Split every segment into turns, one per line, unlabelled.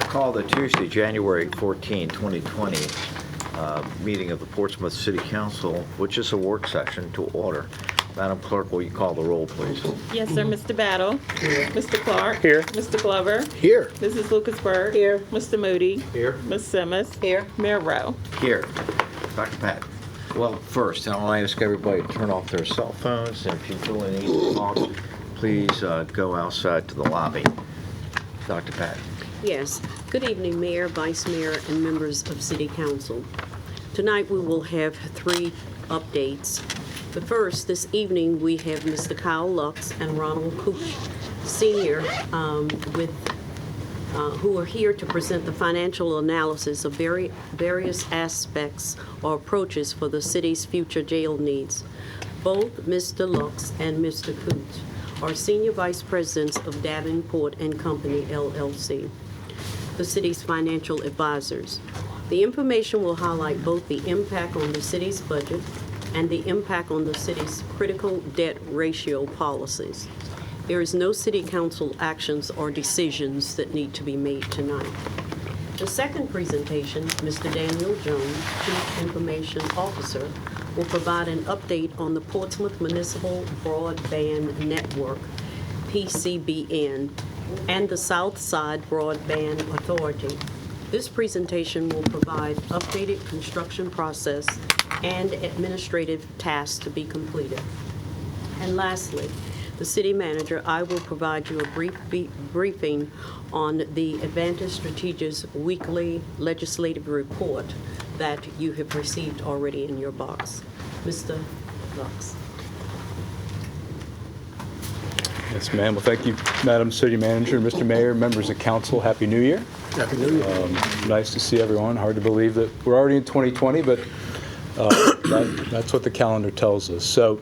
Call the Tuesday, January 14, 2020 meeting of the Portsmouth City Council, which is a work session, to order. Madam Clerk, will you call the roll, please?
Yes, sir. Mr. Battle. Here. Mr. Clark.
Here.
Mr. Glover.
Here.
Mrs. Lucasberg.
Here.
Mr. Moody.
Here.
Ms. Simmons.
Here.
Mayor Rowe.
Here. Dr. Pat. Well, first, I'll ask everybody to turn off their cell phones, and if you feel the need to talk, please go outside to the lobby. Dr. Pat.
Yes. Good evening, Mayor, Vice Mayor, and members of City Council. Tonight we will have 3 updates. But first, this evening we have Mr. Kyle Lux and Ronald Cooch Sr. Who are here to present the financial analysis of various aspects or approaches for the city's future jail needs. Both Mr. Lux and Mr. Cooch are Senior Vice Presidents of Davenport and Company, LLC, the city's financial advisors. The information will highlight both the impact on the city's budget and the impact on the city's critical debt ratio policies. There is no city council actions or decisions that need to be made tonight. The second presentation, Mr. Daniel Jones, Chief Information Officer, will provide an update on the Portsmouth Municipal Broadband Network, PCBN, and the South Side Broadband Authority. This presentation will provide updated construction process and administrative tasks to be completed. And lastly, the city manager, I will provide you a brief briefing on the Advantage Strategies weekly legislative report that you have received already in your box. Mr. Lux.
Yes, ma'am. Well, thank you, Madam City Manager, Mr. Mayor, members of council. Happy New Year.
Happy New Year.
Nice to see everyone. Hard to believe that we're already in 2020, but that's what the calendar tells us. So,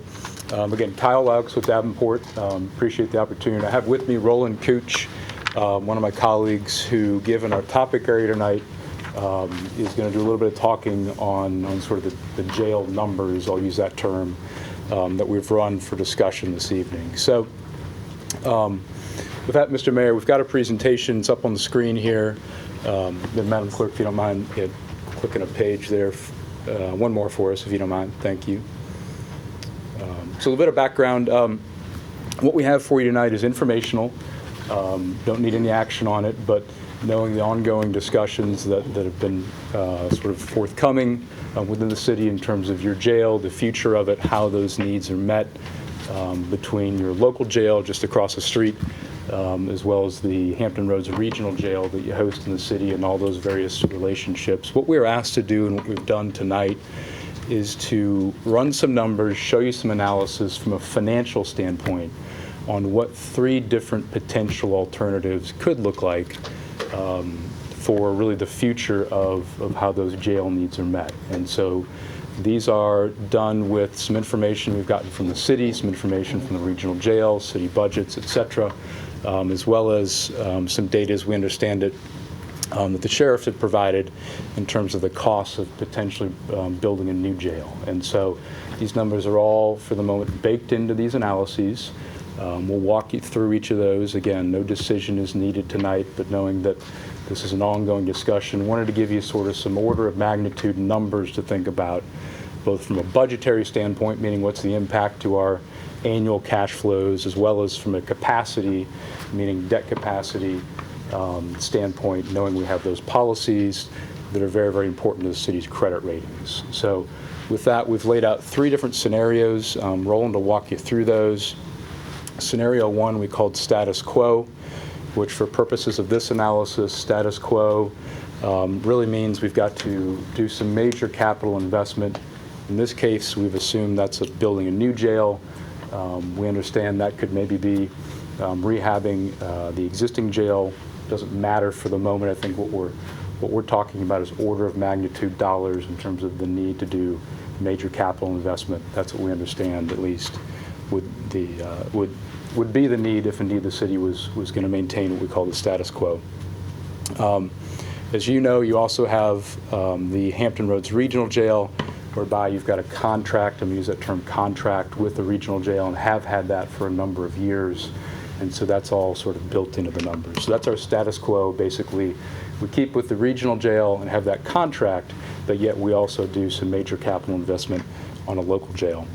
again, Kyle Laux with Davenport. Appreciate the opportunity. I have with me Roland Cooch, one of my colleagues who, given our topic area tonight, is going to do a little bit of talking on sort of the jail numbers, I'll use that term, that we've run for discussion this evening. So, with that, Mr. Mayor, we've got a presentation. It's up on the screen here. Then, Madam Clerk, if you don't mind clicking a page there. One more for us, if you don't mind. Thank you. So a little bit of background. What we have for you tonight is informational. Don't need any action on it, but knowing the ongoing discussions that have been sort of forthcoming within the city in terms of your jail, the future of it, how those needs are met between your local jail just across the street, as well as the Hampton Roads Regional Jail that you host in the city, and all those various relationships. What we're asked to do and what we've done tonight is to run some numbers, show you some analysis from a financial standpoint on what 3 different potential alternatives could look like for really the future of how those jail needs are met. And so these are done with some information we've gotten from the city, some information from the regional jail, city budgets, et cetera, as well as some data, as we understand it, that the sheriff had provided in terms of the cost of potentially building a new jail. And so these numbers are all, for the moment, baked into these analyses. We'll walk you through each of those. Again, no decision is needed tonight, but knowing that this is an ongoing discussion, wanted to give you sort of some order of magnitude numbers to think about, both from a budgetary standpoint, meaning what's the impact to our annual cash flows, as well as from a capacity, meaning debt capacity standpoint, knowing we have those policies that are very, very important to the city's credit ratings. So with that, we've laid out 3 different scenarios. Roland will walk you through those. Scenario 1 we called status quo, which for purposes of this analysis, status quo really means we've got to do some major capital investment. In this case, we've assumed that's building a new jail. We understand that could maybe be rehabbing the existing jail. Doesn't matter for the moment. I think what we're talking about is order of magnitude dollars in terms of the need to do major capital investment. That's what we understand, at least, would be the need if indeed the city was going to maintain what we call the status quo. As you know, you also have the Hampton Roads Regional Jail, whereby you've got a contract, I'm going to use that term contract, with the regional jail, and have had that for a number of years. And so that's all sort of built into the numbers. So that's our status quo. Basically, we keep with the regional jail and have that contract, but yet we also do some major capital investment on a local jail.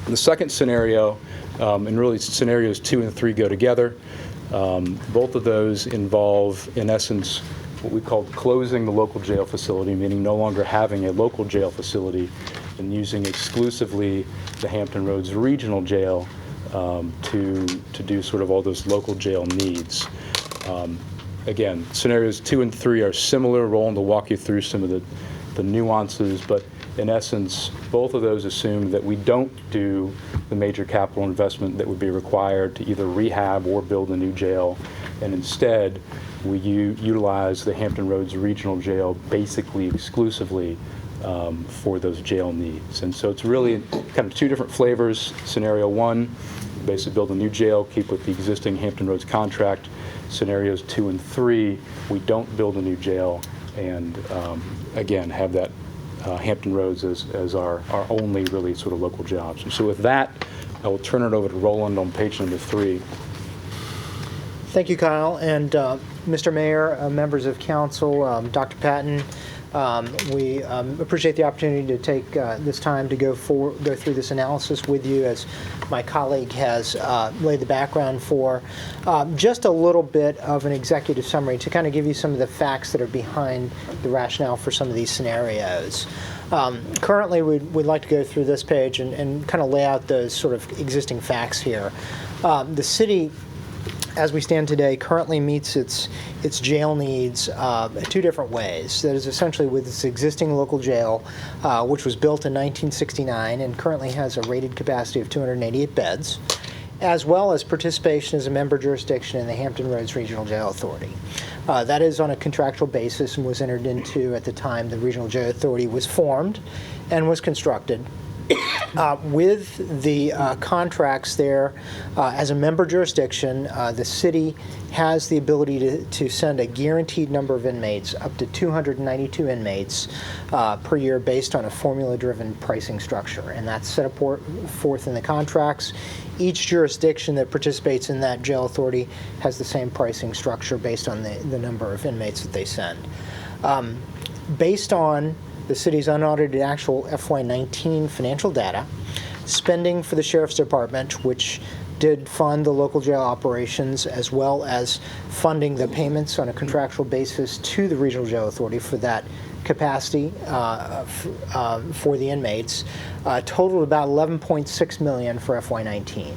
The second scenario, and really scenarios 2 and 3 go together. Both of those involve, in essence, what we call closing the local jail facility, meaning no longer having a local jail facility and using exclusively the Hampton Roads Regional Jail to do sort of all those local jail needs. Again, scenarios 2 and 3 are similar. Roland will walk you through some of the nuances, but in essence, both of those assume that we don't do the major capital investment that would be required to either rehab or build a new jail, and instead we utilize the Hampton Roads Regional Jail basically exclusively for those jail needs. And so it's really kind of 2 different flavors. Scenario 1, basically build a new jail, keep with the existing Hampton Roads contract. Scenarios 2 and 3, we don't build a new jail and again have that Hampton Roads as our only really sort of local jobs. So with that, I will turn it over to Roland on page number 3.
Thank you, Kyle. And Mr. Mayor, members of council, Dr. Patton, we appreciate the opportunity to take this time to go through this analysis with you, as my colleague has laid the background for. Just a little bit of an executive summary to kind of give you some of the facts that are behind the rationale for some of these scenarios. Currently, we'd like to go through this page and kind of lay out those sort of existing facts here. The city, as we stand today, currently meets its jail needs 2 different ways. That is essentially with its existing local jail, which was built in 1969 and currently has a rated capacity of 288 beds, as well as participation as a member jurisdiction in the Hampton Roads Regional Jail Authority. That is on a contractual basis and was entered into at the time the Regional Jail Authority was formed and was constructed. With the contracts there, as a member jurisdiction, the city has the ability to send a guaranteed number of inmates, up to 292 inmates per year, based on a formula-driven pricing structure, and that's set forth in the contracts. Each jurisdiction that participates in that jail authority has the same pricing structure based on the number of inmates that they send. Based on the city's unaudited actual FY19 financial data, spending for the Sheriff's Department, which did fund the local jail operations, as well as funding the payments on a contractual basis to the Regional Jail Authority for that capacity for the inmates, totaled about $11.6 million for FY19.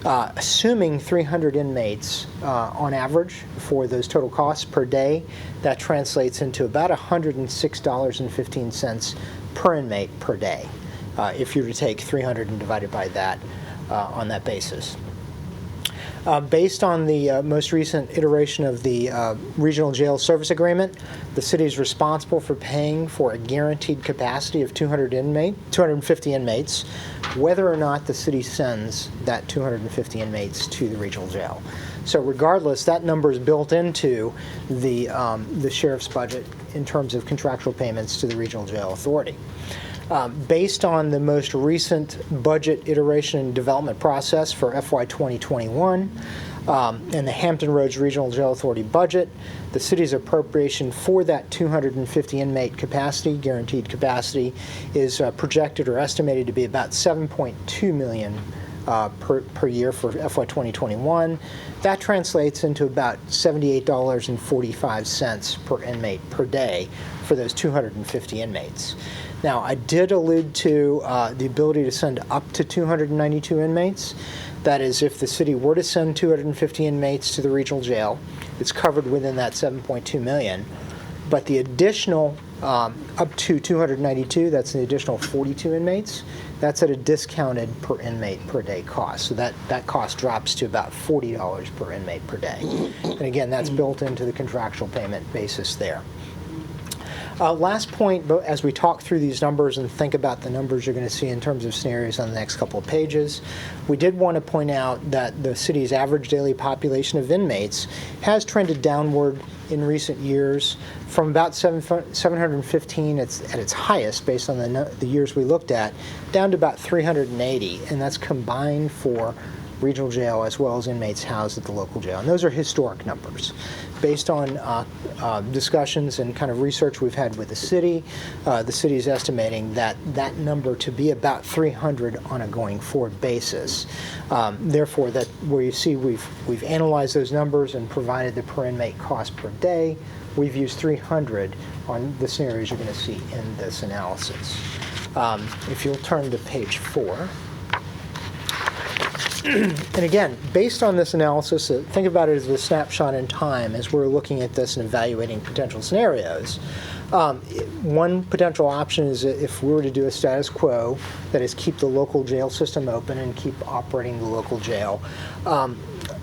Assuming 300 inmates on average for those total costs per day, that translates into about $106.15 per inmate per day, if you were to take 300 and divide it by that on that basis. Based on the most recent iteration of the Regional Jail Service Agreement, the city is responsible for paying for a guaranteed capacity of 250 inmates, whether or not the city sends that 250 inmates to the regional jail. So regardless, that number is built into the sheriff's budget in terms of contractual payments to the Regional Jail Authority. Based on the most recent budget iteration and development process for FY 2021 and the Hampton Roads Regional Jail Authority budget, the city's appropriation for that 250 inmate capacity, guaranteed capacity, is projected or estimated to be about $7.2 million per year for FY 2021. That translates into about $78.45 per inmate per day for those 250 inmates. Now, I did allude to the ability to send up to 292 inmates. That is, if the city were to send 250 inmates to the regional jail, it's covered within that $7.2 million. But the additional up to 292, that's an additional 42 inmates, that's at a discounted per inmate per day cost. So that cost drops to about $40 per inmate per day. And again, that's built into the contractual payment basis there. Last point, as we talk through these numbers and think about the numbers you're going to see in terms of scenarios on the next couple of pages, we did want to point out that the city's average daily population of inmates has trended downward in recent years from about 715 at its highest, based on the years we looked at, down to about 380, and that's combined for regional jail, as well as inmates housed at the local jail. And those are historic numbers. Based on discussions and kind of research we've had with the city is estimating that number to be about 300 on a going forward basis. Therefore, that where you see we've analyzed those numbers and provided the per inmate cost per day, we've used 300 on the scenarios you're going to see in this analysis. If you'll turn to page 4. And again, based on this analysis, think about it as a snapshot in time as we're looking at this and evaluating potential scenarios. One potential option is if we were to do a status quo, that is keep the local jail system open and keep operating the local jail.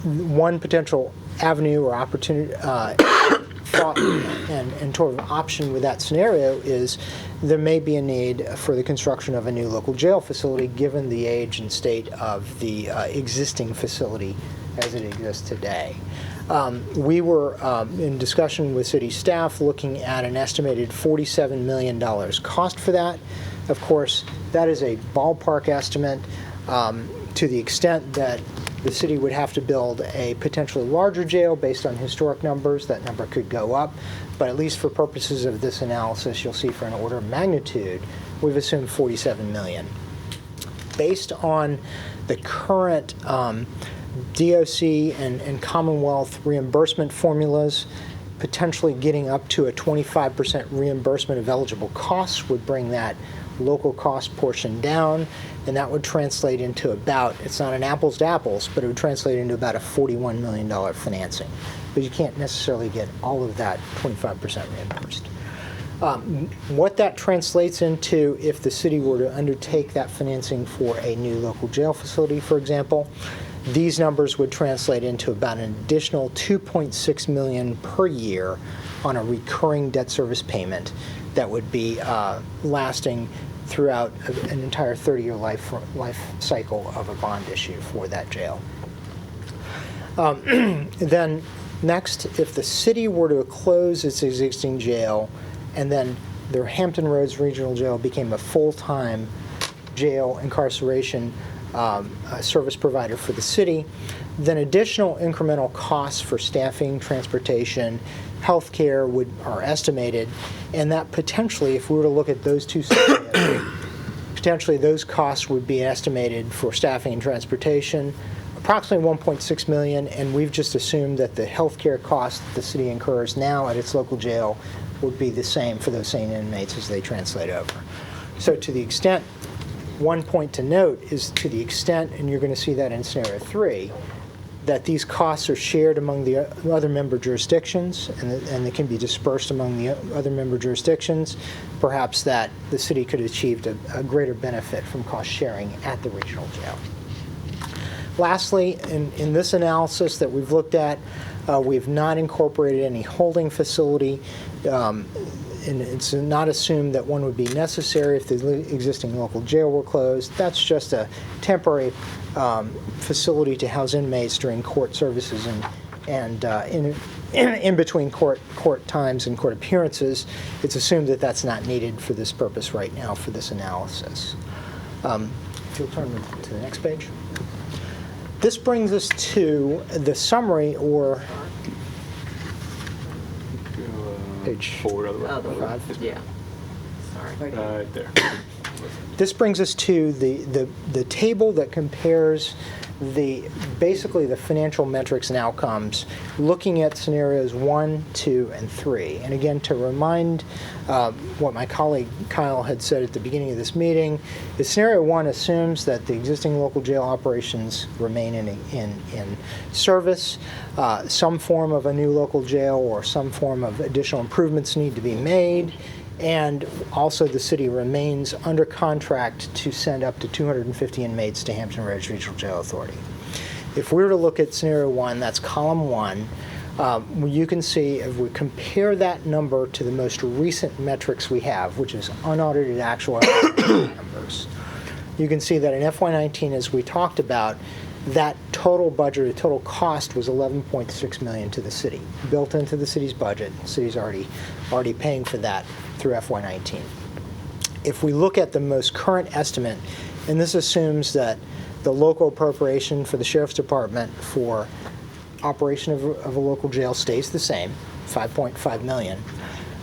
One potential avenue or opportunity, thought and sort of option with that scenario is there may be a need for the construction of a new local jail facility given the age and state of the existing facility as it exists today. We were in discussion with city staff looking at an estimated $47 million cost for that. Of course, that is a ballpark estimate to the extent that the city would have to build a potentially larger jail based on historic numbers. That number could go up, but at least for purposes of this analysis, you'll see for an order of magnitude, we've assumed $47 million. Based on the current DOC and Commonwealth reimbursement formulas, potentially getting up to a 25% reimbursement of eligible costs would bring that local cost portion down, and that would translate into about, it's not an apples to apples, but it would translate into about a $41 million financing. But you can't necessarily get all of that 25% reimbursed. What that translates into if the city were to undertake that financing for a new local jail facility, for example, these numbers would translate into about an additional $2.6 million per year on a recurring debt service payment that would be lasting throughout an entire 30-year life cycle of a bond issue for that jail. Then next, if the city were to close its existing jail and then their Hampton Roads Regional Jail became a full-time jail incarceration service provider for the city, then additional incremental costs for staffing, transportation, healthcare are estimated, and that potentially, if we were to look at those two scenarios, potentially those costs would be estimated for staffing and transportation, approximately $1.6 million, and we've just assumed that the healthcare costs that the city incurs now at its local jail would be the same for those same inmates as they translate over. So to the extent, one point to note is to the extent, and you're going to see that in scenario 3, that these costs are shared among the other member jurisdictions and they can be dispersed among the other member jurisdictions, perhaps that the city could achieve a greater benefit from cost sharing at the regional jail. Lastly, in this analysis that we've looked at, we've not incorporated any holding facility. And it's not assumed that one would be necessary if the existing local jail were closed. That's just a temporary facility to house inmates during court services and in between court times and court appearances. It's assumed that that's not needed for this purpose right now for this analysis. If you'll turn to the next page. This brings us to the summary, or page
Forward, other way.
5.
Yeah. Sorry.
Right there.
This brings us to the table that compares basically the financial metrics and outcomes, looking at scenarios 1, 2, and 3. And again, to remind what my colleague Kyle had said at the beginning of this meeting, the scenario 1 assumes that the existing local jail operations remain in service. Some form of a new local jail or some form of additional improvements need to be made. And also the city remains under contract to send up to 250 inmates to Hampton Roads Regional Jail Authority. If we were to look at scenario 1, that's column 1, you can see if we compare that number to the most recent metrics we have, which is unaudited actual numbers, you can see that in FY19, as we talked about, that total budget, the total cost was $11.6 million to the city, built into the city's budget. The city's already paying for that through FY19. If we look at the most current estimate, and this assumes that the local appropriation for the Sheriff's Department for operation of a local jail stays the same, $5.5 million.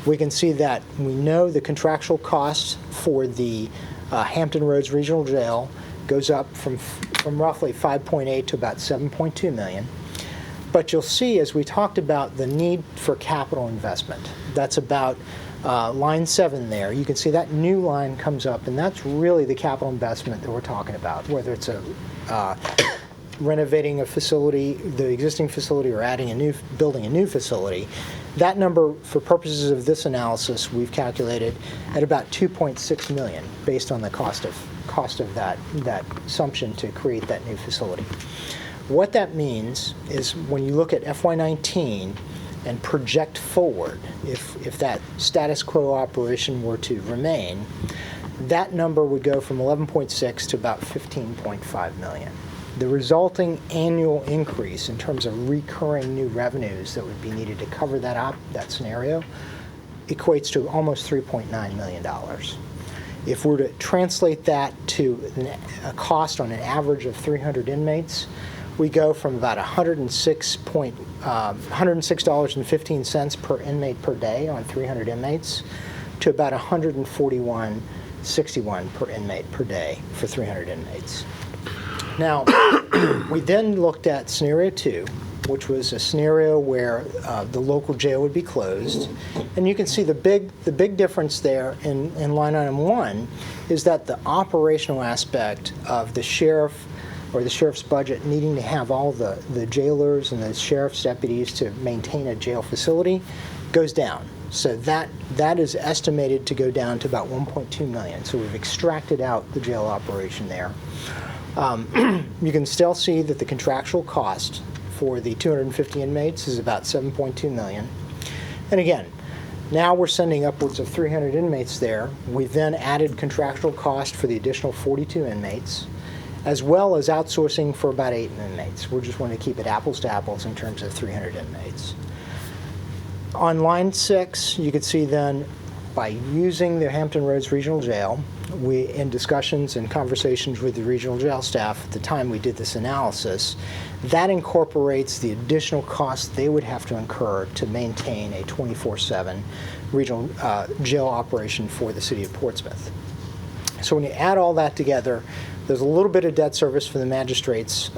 We can see that we know the contractual cost for the Hampton Roads Regional Jail goes up from roughly 5.8 to about 7.2 million. But you'll see, as we talked about, the need for capital investment. That's about line 7 there. You can see that new line comes up, and that's really the capital investment that we're talking about, whether it's renovating a facility, the existing facility, or building a new facility. That number, for purposes of this analysis, we've calculated at about 2.6 million, based on the cost of that assumption to create that new facility. What that means is when you look at FY19 and project forward, if that status quo operation were to remain, that number would go from 11.6 to about 15.5 million. The resulting annual increase in terms of recurring new revenues that would be needed to cover that scenario equates to almost $3.9 million. If we're to translate that to a cost on an average of 300 inmates, we go from about $106.15 per inmate per day on 300 inmates to about $141.61 per inmate per day for 300 inmates. Now, we then looked at scenario 2, which was a scenario where the local jail would be closed. And you can see the big difference there in line item 1 is that the operational aspect of the sheriff or the sheriff's budget needing to have all the jailers and the sheriff's deputies to maintain a jail facility goes down. So that is estimated to go down to about 1.2 million. So we've extracted out the jail operation there. You can still see that the contractual cost for the 250 inmates is about 7.2 million. And again, now we're sending upwards of 300 inmates there. We've then added contractual cost for the additional 42 inmates, as well as outsourcing for about 8 inmates. We're just wanting to keep it apples to apples in terms of 300 inmates. On line 6, you can see then, by using the Hampton Roads Regional Jail, we, in discussions and conversations with the regional jail staff at the time we did this analysis, that incorporates the additional costs they would have to incur to maintain a 24/7 regional jail operation for the city of Portsmouth. So when you add all that together, there's a little bit of debt service for the magistrate's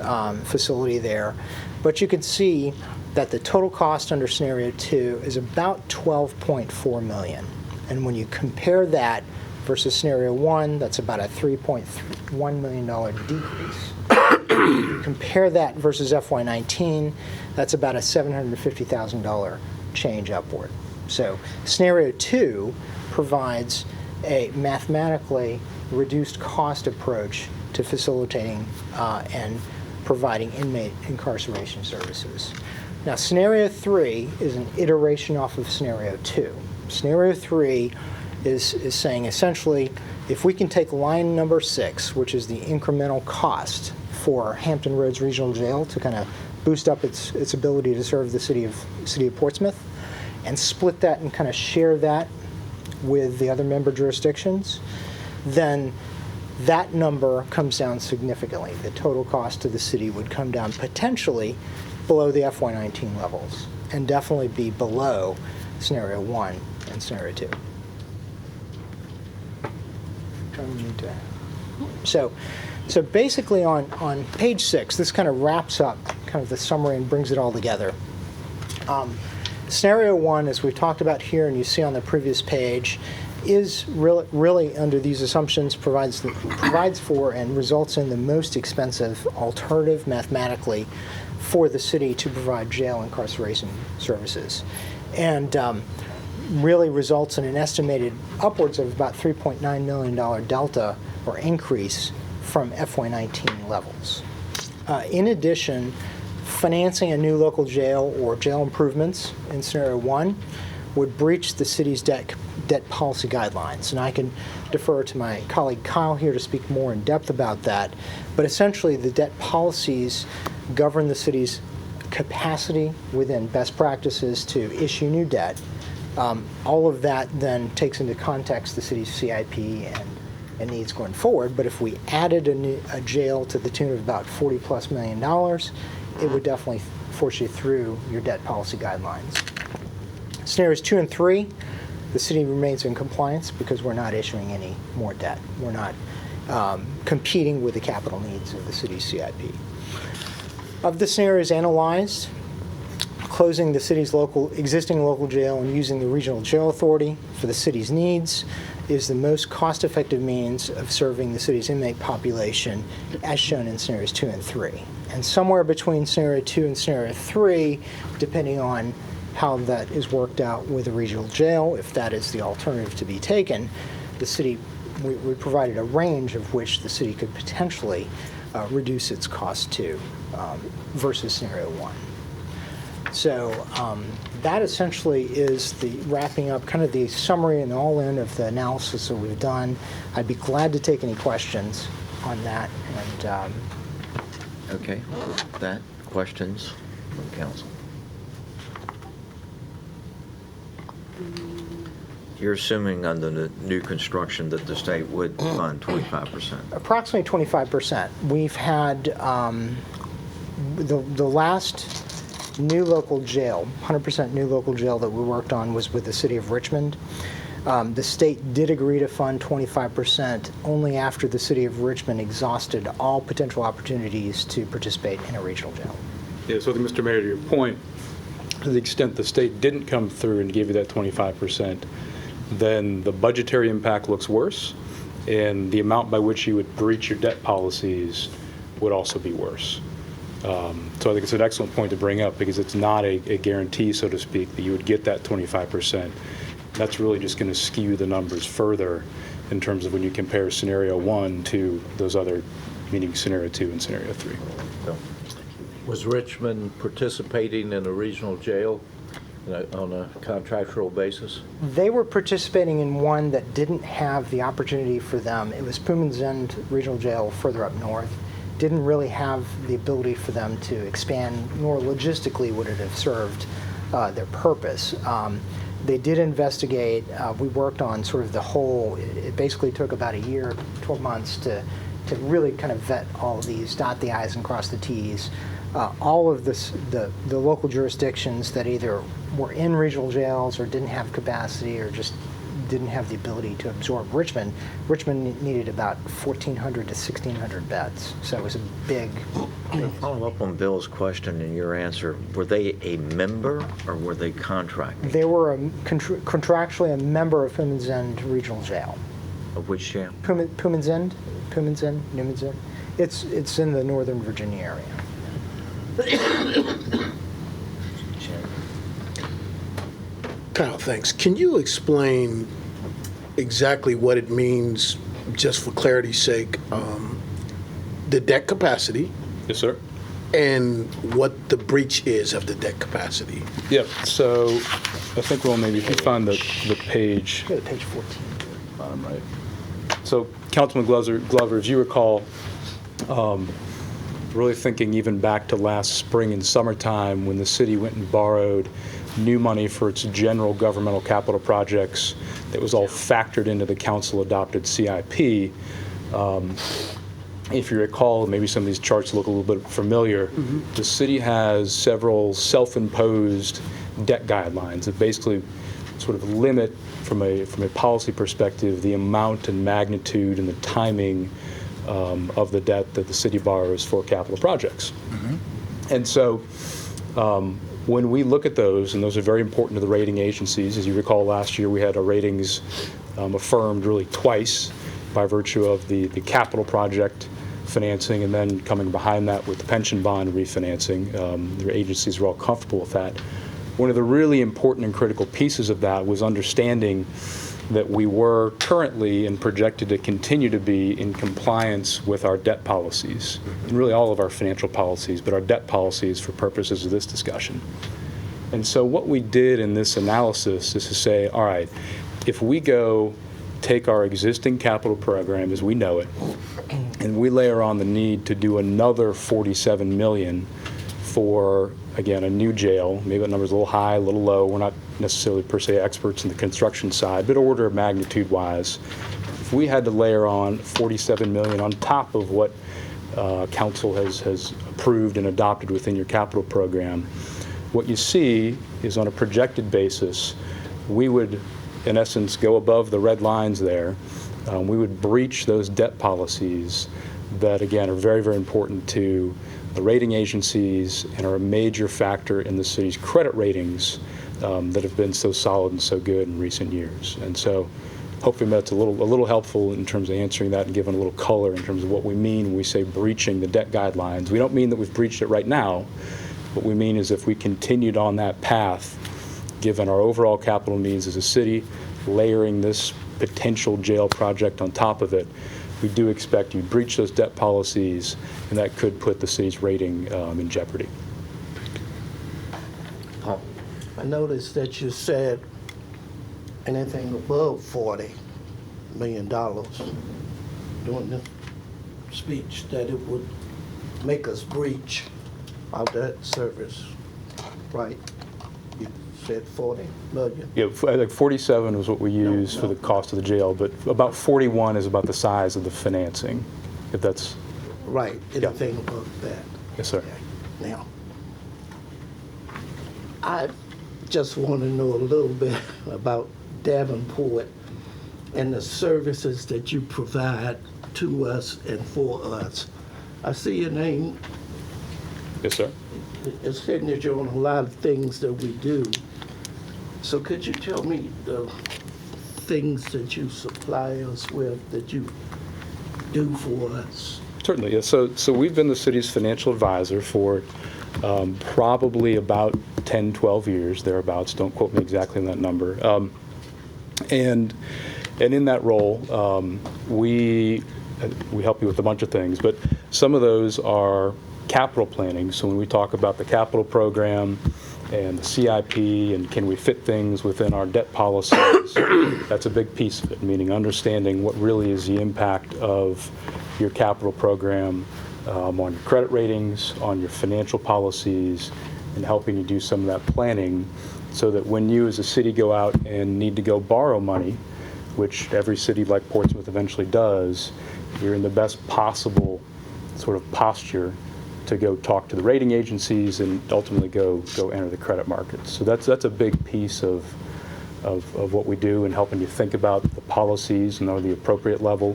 facility there, but you can see that the total cost under scenario 2 is about 12.4 million. And when you compare that versus scenario 1, that's about a $3.1 million decrease. Compare that versus FY19, that's about a $750,000 change upward. So scenario 2 provides a mathematically reduced cost approach to facilitating and providing inmate incarceration services. Now, scenario 3 is an iteration off of scenario 2. Scenario 3 is saying essentially, if we can take line number 6, which is the incremental cost for Hampton Roads Regional Jail to kind of boost up its ability to serve the city of Portsmouth, and split that and kind of share that with the other member jurisdictions, then that number comes down significantly. The total cost to the city would come down potentially below the FY19 levels, and definitely be below scenario 1 and scenario 2. So basically on page 6, this kind of wraps up kind of the summary and brings it all together. Scenario 1, as we've talked about here and you see on the previous page, is really under these assumptions provides for and results in the most expensive alternative mathematically for the city to provide jail incarceration services, and really results in an estimated upwards of about $3.9 million delta or increase from FY19 levels. In addition, financing a new local jail or jail improvements in scenario 1 would breach the city's debt policy guidelines. And I can defer to my colleague Kyle here to speak more in depth about that. But essentially, the debt policies govern the city's capacity within best practices to issue new debt. All of that then takes into context the city's CIP and needs going forward. But if we added a jail to the tune of about $40+ million, it would definitely force you through your debt policy guidelines. Scenarios 2 and 3, the city remains in compliance because we're not issuing any more debt. We're not competing with the capital needs of the city's CIP. Of the scenarios analyzed, closing the city's existing local jail and using the regional jail authority for the city's needs is the most cost-effective means of serving the city's inmate population, as shown in scenarios 2 and 3. And somewhere between scenario 2 and scenario 3, depending on how that is worked out with a regional jail, if that is the alternative to be taken, the city, we provided a range of which the city could potentially reduce its cost to versus scenario 1. So that essentially is the wrapping up, kind of the summary and all-in of the analysis that we've done. I'd be glad to take any questions on that. And
Okay, with that, questions from council? You're assuming under the new construction that the state would fund 25%.
approximately 25%. We've had the last new local jail, 100% new local jail that we worked on was with the city of Richmond. The state did agree to fund 25% only after the city of Richmond exhausted all potential opportunities to participate in a regional jail.
Yeah, so I think, Mr. Mayor, to your point, to the extent the state didn't come through and give you that 25%, then the budgetary impact looks worse, and the amount by which you would breach your debt policies would also be worse. So I think it's an excellent point to bring up, because it's not a guarantee, so to speak, that you would get that 25%. That's really just going to skew the numbers further in terms of when you compare scenario 1 to those other, meaning scenario 2 and scenario 3.
So,
Was Richmond participating in a regional jail on a contractual basis?
They were participating in one that didn't have the opportunity for them. It was Puman's End Regional Jail further up north. Didn't really have the ability for them to expand, nor logistically would it have served their purpose. They did investigate. We worked on sort of the whole. It basically took about a year, 12 months to really kind of vet all of these, dot the I's and cross the T's. All of this, the local jurisdictions that either were in regional jails or didn't have capacity or just didn't have the ability to absorb Richmond. Richmond needed about 1,400 to 1,600 beds, so it was a big.
to follow up on Bill's question and your answer, were they a member or were they contracting?
They were contractually a member of Puman's End Regional Jail.
Of which jail?
Puman's End, Newman's End. It's in the Northern Virginia area.
Kyle, thanks. Can you explain exactly what it means, just for clarity's sake, the debt capacity
Yes, sir.
and what the breach is of the debt capacity?
Yep. So I think we'll maybe find the page.
Go to page 14.
Bottom right. So Councilman Glover, as you recall, really thinking even back to last spring and summertime when the city went and borrowed new money for its general governmental capital projects that was all factored into the council-adopted CIP. If you recall, maybe some of these charts look a little bit familiar. The city has several self-imposed debt guidelines that basically sort of limit, from a policy perspective, the amount and magnitude and the timing of the debt that the city borrows for capital projects. And so when we look at those, and those are very important to the rating agencies, as you recall last year we had our ratings affirmed really twice by virtue of the capital project financing and then coming behind that with the pension bond refinancing. The agencies were all comfortable with that. One of the really important and critical pieces of that was understanding that we were currently and projected to continue to be in compliance with our debt policies, and really all of our financial policies, but our debt policies for purposes of this discussion. And so what we did in this analysis is to say, all right, if we go take our existing capital program as we know it, and we layer on the need to do another $47 million for, again, a new jail. Maybe that number's a little high, a little low. We're not necessarily per se experts in the construction side, but order of magnitude wise, if we had to layer on $47 million on top of what council has approved and adopted within your capital program, what you see is on a projected basis, we would, in essence, go above the red lines there. We would breach those debt policies that, again, are very, very important to the rating agencies and are a major factor in the city's credit ratings that have been so solid and so good in recent years. And so hopefully that's a little helpful in terms of answering that and giving a little color in terms of what we mean when we say breaching the debt guidelines. We don't mean that we've breached it right now. What we mean is if we continued on that path, given our overall capital needs as a city, layering this potential jail project on top of it, we do expect you breach those debt policies, and that could put the city's rating in jeopardy.
Paul?
I noticed that you said anything above $40 million during the speech, that it would make us breach our debt service, right? You said 40 million?
Yeah, I think 47 was what we used for the cost of the jail, but about 41 is about the size of the financing, if that's...
Right, anything above that.
Yes, sir.
Okay. Now, I just want to know a little bit about Davenport and the services that you provide to us and for us. I see your name,
Yes, sir.
a signature on a lot of things that we do. So could you tell me the things that you supply us with, that you do for us?
Certainly, yes. So we've been the city's financial advisor for probably about 10, 12 years, thereabouts. Don't quote me exactly on that number. And in that role, we help you with a bunch of things, but some of those are capital planning. So when we talk about the capital program and the CIP and can we fit things within our debt policies, that's a big piece of it, meaning understanding what really is the impact of your capital program on your credit ratings, on your financial policies, and helping you do some of that planning so that when you as a city go out and need to go borrow money, which every city like Portsmouth eventually does, you're in the best possible sort of posture to go talk to the rating agencies and ultimately go enter the credit markets. So that's a big piece of what we do in helping you think about the policies and the appropriate level.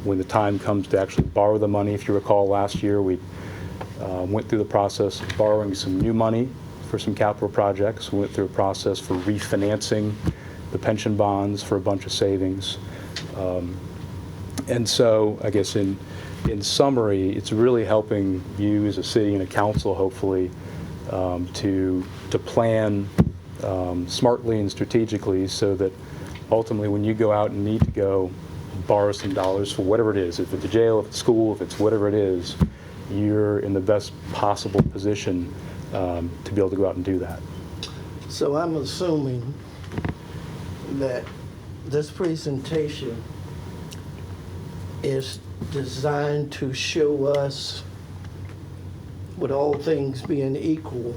When the time comes to actually borrow the money, if you recall last year, we went through the process of borrowing some new money for some capital projects. We went through a process for refinancing the pension bonds for a bunch of savings. And so I guess in summary, it's really helping you as a city and a council, hopefully, to plan smartly and strategically so that ultimately when you go out and need to go borrow some dollars for whatever it is, if it's a jail, if it's school, if it's whatever it is, you're in the best possible position to be able to go out and do that.
So I'm assuming that this presentation is designed to show us, with all things being equal,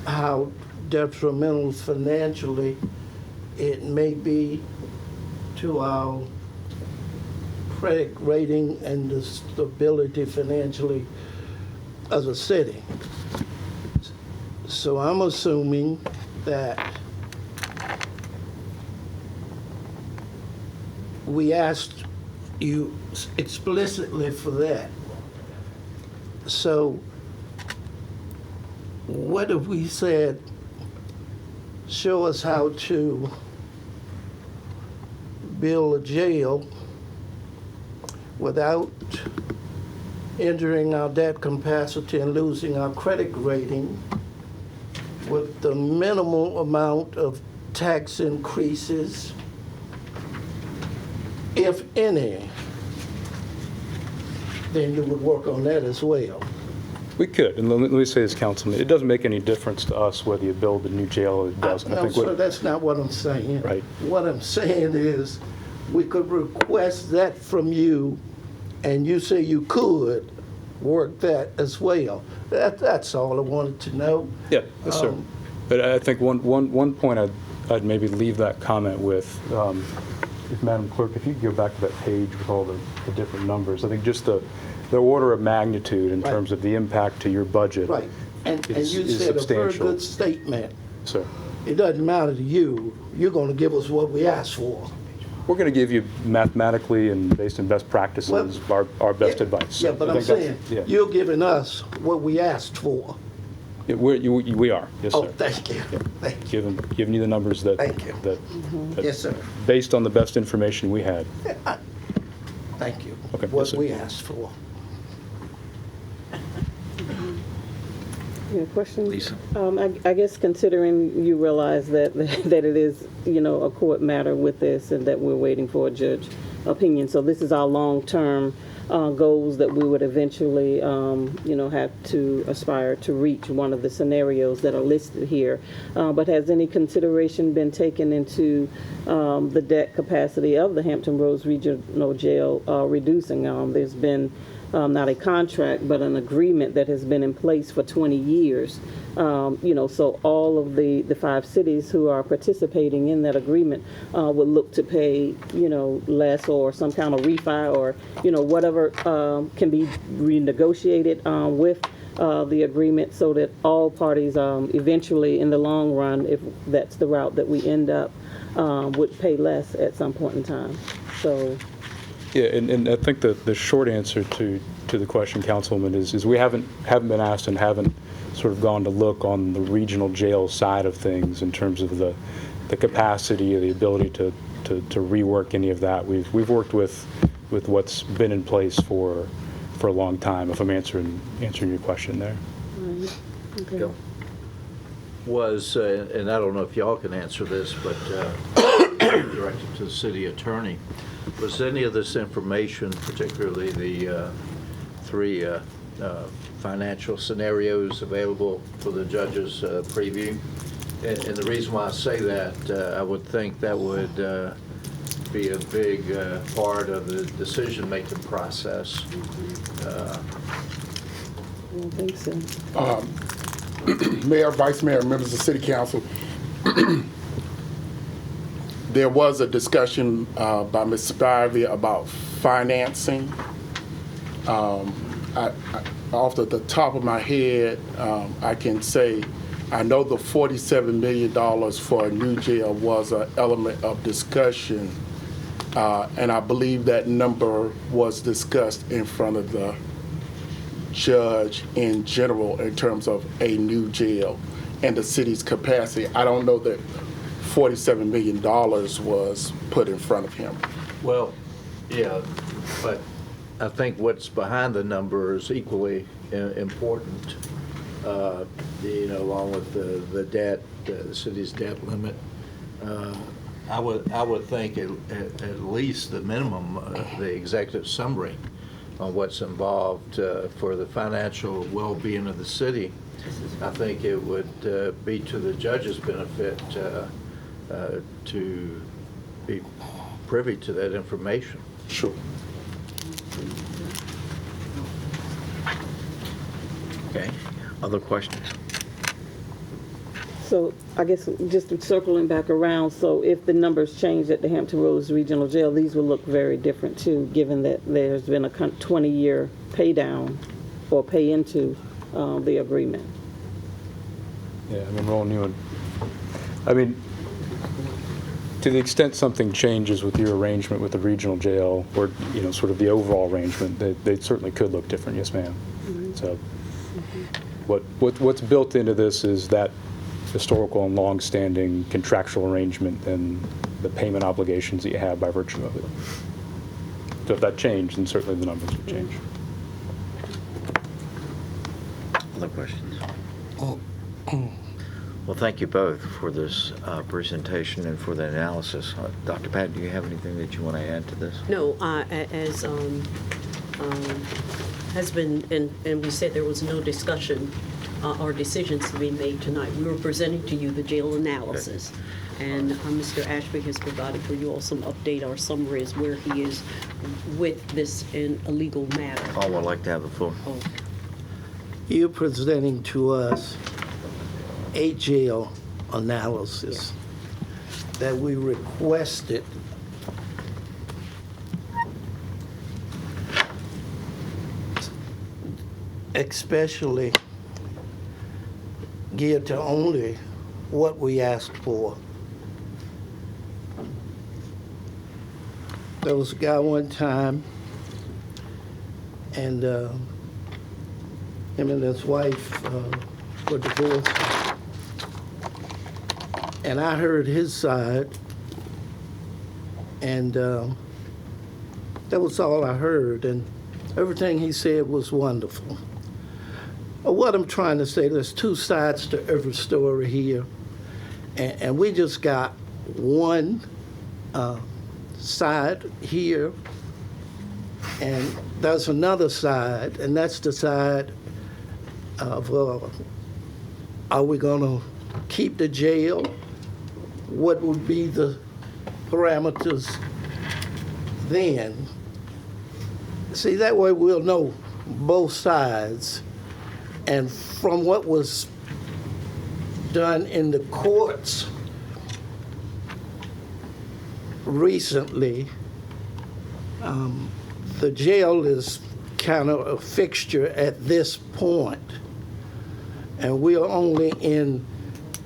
how detrimental financially it may be to our credit rating and the stability financially of the city. So I'm assuming that we asked you explicitly for that. So what if we said, show us how to build a jail without entering our debt capacity and losing our credit rating, with the minimal amount of tax increases, if any, then you would work on that as well.
We could, and let me say this, Councilman, it doesn't make any difference to us whether you build a new jail or it doesn't.
No, sir, that's not what I'm saying.
Right.
What I'm saying is, we could request that from you, and you say you could work that as well. That's all I wanted to know.
Yeah, yes, sir. But I think one point I'd I'd maybe leave that comment with, if Madam Clerk, if you could go back to that page with all the different numbers. I think just the order of magnitude in
Right.
terms of the impact to your budget.
Right. And you
is
said a very
substantial.
good statement.
Sir,
It doesn't matter to you. You're going to give us what we asked for.
we're going to give you mathematically and based on best practices, our best advice.
Yeah, but
I
I'm
think that's-
saying,
yeah.
you're giving us what we asked for.
Yeah, we are, yes, sir.
Oh, thank you. Thank you.
Giving you the numbers that.
Thank you.
that-
Yes, sir.
Based on the best information we had.
Thank you.
Okay, yes,
What
sir.
we asked for.
Any questions?
Lisa?
I guess considering you realize that that it is, a court matter with this and that we're waiting for a judge opinion. So this is our long-term goals that we would eventually, have to aspire to reach one of the scenarios that are listed here. But has any consideration been taken into the debt capacity of the Hampton Roads Regional Jail reducing? There's been not a contract, but an agreement that has been in place for 20 years. So all of the 5 cities who are participating in that agreement would look to pay, less or some kind of refi or, whatever can be renegotiated with the agreement so that all parties eventually in the long run, if that's the route that we end up, would pay less at some point in time. So.
Yeah, and I think the short answer to the question, Councilwoman, is we haven't been asked and haven't sort of gone to look on the regional jail side of things in terms of the capacity or the ability to rework any of that. We've worked with what's been in place for a long time, if I'm answering your question there.
Okay.
Go. And I don't know if y'all can answer this, but directed to the city attorney, was any of this information, particularly the 3 financial scenarios available for the judge's preview? And the reason why I say that, I would think that would be a big part of the decision-making process.
I don't think so.
Mayor, Vice Mayor, members of City Council, there was a discussion by Ms. Spivey about financing. Off the top of my head, I can say I know the $47 million for a new jail was an element of discussion, and I believe that number was discussed in front of the judge in general in terms of a new jail and the city's capacity. I don't know that $47 million was put in front of him.
Well, yeah, but I think what's behind the number is equally important, along with the debt, the city's debt limit. I would think at least the minimum, the executive summary on what's involved for the financial well-being of the city. I think it would be to the judge's benefit to be privy to that information.
Sure.
Okay. Other questions?
So I guess just circling back around, so if the numbers change at the Hampton Roads Regional Jail, these will look very different too, given that there's been a 20-year pay down or pay into the agreement.
Yeah, I mean, Roland, to the extent something changes with your arrangement with the regional jail or, sort of the overall arrangement, they certainly could look different, yes, ma'am. So what's built into this is that historical and long-standing contractual arrangement and the payment obligations that you have by virtue of it. So if that changed, then certainly the numbers would change.
Other questions? Well, thank you both for this presentation and for the analysis. Dr. Pat, do you have anything that you want to add to this?
No, as has been, and we said there was no discussion or decisions to be made tonight. We were presenting to you the jail analysis. And Mr. Ashby has provided for you all some update or summaries where he is with this in a legal matter.
I would like to have the floor.
Okay.
You're presenting to us a jail analysis. that we requested especially geared to only what we asked for. There was a guy one time, and him and his wife were divorced. And I heard his side, and that was all I heard, and everything he said was wonderful. What I'm trying to say, there's two sides to every story here, and we just got one side here, and there's another side, and that's the side of, are we gonna keep the jail? What would be the parameters then? See, that way we'll know both sides. And from what was done in the courts recently, the jail is kind of a fixture at this point. And we are only in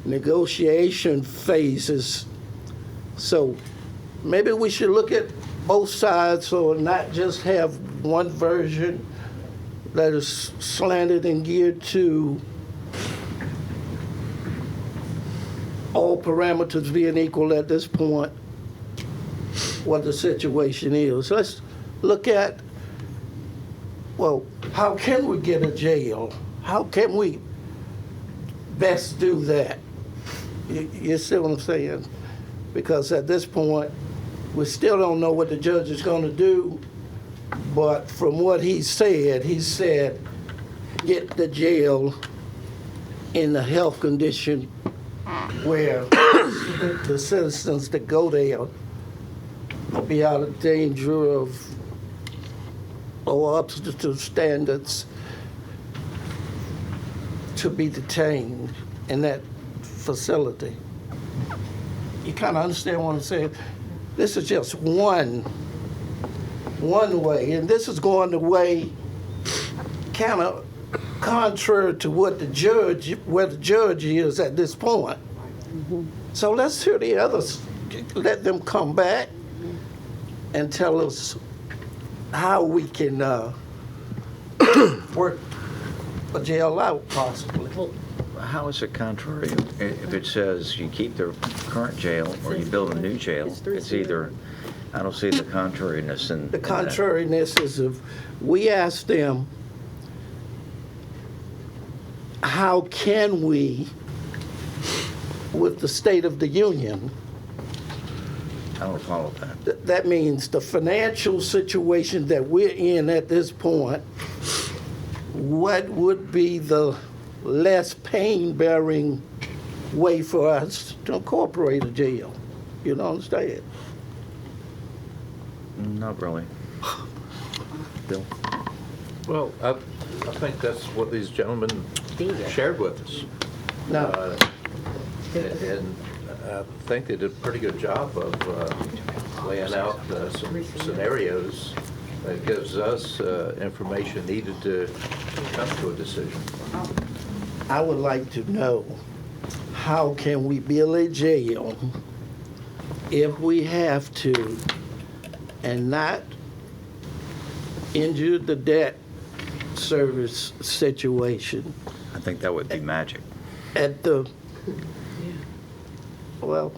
negotiation phases. So maybe we should look at both sides or not just have one version that is slanted and geared to all parameters being equal at this point, what the situation is. Let's look at, well, how can we get a jail? How can we best do that? You see what I'm saying? Because at this point, we still don't know what the judge is going to do. But from what he said get the jail in a health condition where the citizens that go there will be out of danger of or up to standards to be detained in that facility. You kind of understand what I'm saying? This is just one way, and this is going the way kind of contrary to what where the judge is at this point. So let's hear the others, let them come back and tell us how we can work a jail out possibly.
Well, how is it contrary if it says you keep the current jail or you build a new jail? It's either, I don't see the contrariness in
The
that.
contrariness is if we ask them, how can we, with the State of the Union,
I don't follow that.
that means the financial situation that we're in at this point, what would be the less pain-bearing way for us to incorporate a jail? You know what I'm saying?
Not really. Bill?
Well, I think that's what these gentlemen shared with us.
No.
And I think they did a pretty good job of laying out some scenarios that gives us information needed to come to a decision.
I would like to know, how can we build a jail if we have to and not injure the debt service situation
I think that would be magic.
at the, well,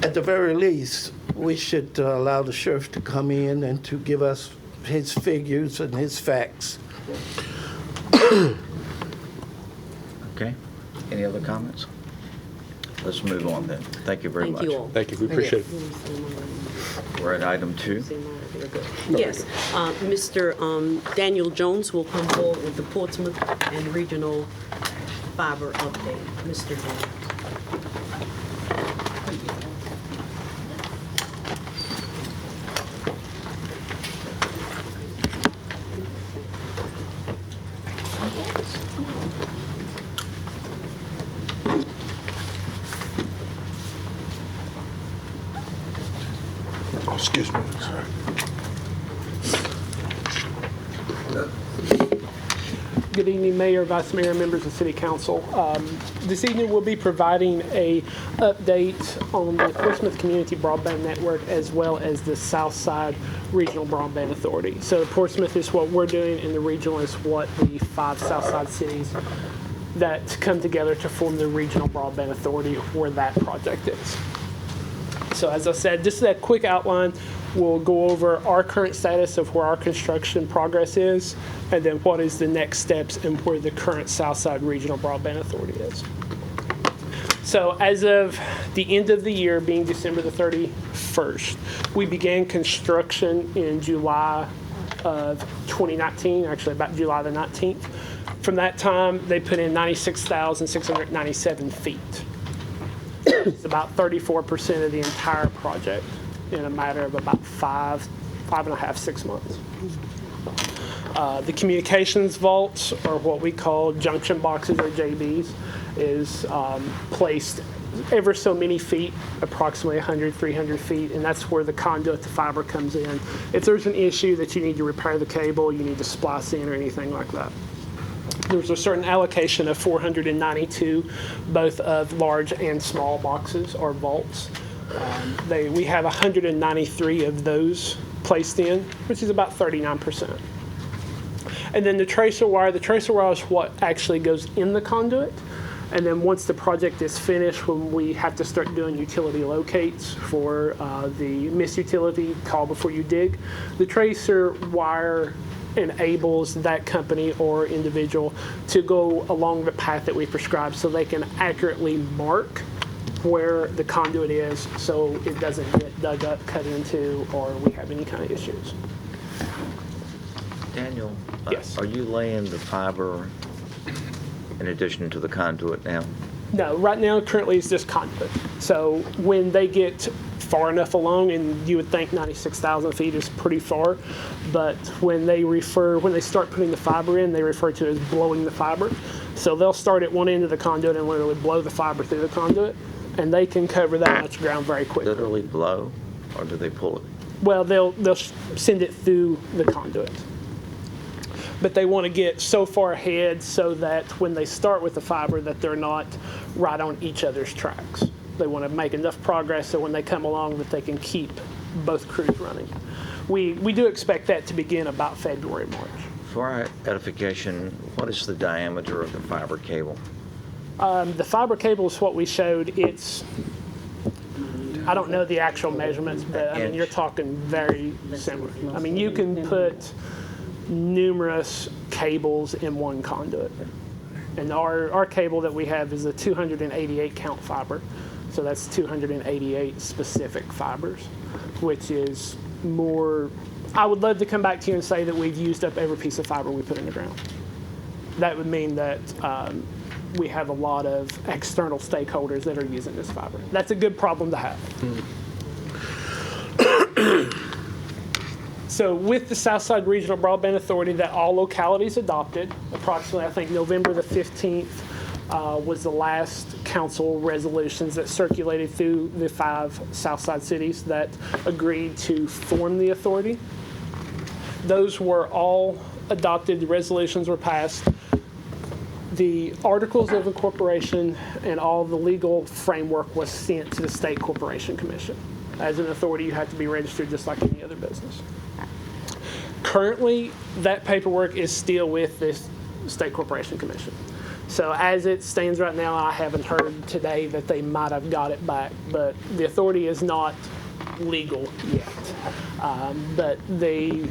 at the very least, we should allow the sheriff to come in and to give us his figures and his facts.
Okay? Any other comments? Let's move on then. Thank you very much.
Thank you all.
Thank you, we appreciate it.
We're at item 2.
Yes, Mr. Daniel Jones will come forward with the Portsmouth and Regional Fiber update. Mr. Jones.
excuse me.
Good evening, Mayor, Vice Mayor, members of City Council. This evening we'll be providing a update on the Portsmouth Community Broadband Network as well as the Southside Regional Broadband Authority. So Portsmouth is what we're doing and the regional is what the 5 Southside cities that come together to form the Regional Broadband Authority where that project is. So as I said, just that quick outline, we'll go over our current status of where our construction progress is, and then what is the next steps and where the current Southside Regional Broadband Authority is. So as of the end of the year, being December the 31st, we began construction in July of 2019, actually about July the 19th. From that time, they put in 96,697 feet. It's about 34% of the entire project in a matter of about 5.5, 6 months. The communications vaults, or what we call junction boxes or JBs, is placed ever so many feet, approximately 100, 300 feet, and that's where the conduit to fiber comes in. If there's an issue that you need to repair the cable, you need to splice in or anything like that. There's a certain allocation of 492, both of large and small boxes or vaults. We have 193 of those placed in, which is about 39%. And then the tracer wire is what actually goes in the conduit. And then once the project is finished, when we have to start doing utility locates for the missed utility, call before you dig, the tracer wire enables that company or individual to go along the path that we prescribe so they can accurately mark where the conduit is so it doesn't get dug up, cut into, or we have any kind of issues.
Daniel,
Yes.
Are you laying the fiber in addition to the conduit now?
No, right now currently it's just conduit. So when they get far enough along, and you would think 96,000 feet is pretty far, but when they start putting the fiber in, they refer to it as blowing the fiber. So they'll start at one end of the conduit and literally blow the fiber through the conduit, and they can cover that much ground very quickly.
Literally blow, or do they pull it?
Well, they'll send it through the conduit. But they want to get so far ahead so that when they start with the fiber that they're not right on each other's tracks. They want to make enough progress so when they come along that they can keep both crews running. We do expect that to begin about February, March.
For our edification, what is the diameter of the fiber cable?
The fiber cable is what we showed. I don't know the actual measurements, but I mean, you're talking very similar. I mean, you can put numerous cables in one conduit. And our cable that we have is a 288 count fiber. So that's 288 specific fibers, which is more, I would love to come back to you and say that we've used up every piece of fiber we put in the ground. That would mean that we have a lot of external stakeholders that are using this fiber. That's a good problem to have. So with the Southside Regional Broadband Authority that all localities adopted, approximately I think November the 15th was the last council resolutions that circulated through the 5 Southside cities that agreed to form the authority. Those were all adopted, the resolutions were passed. The articles of incorporation and all the legal framework was sent to the State Corporation Commission. As an authority, you have to be registered just like any other business. Currently, that paperwork is still with the State Corporation Commission. So as it stands right now, I haven't heard today that they might have got it back, but the authority is not legal yet. But the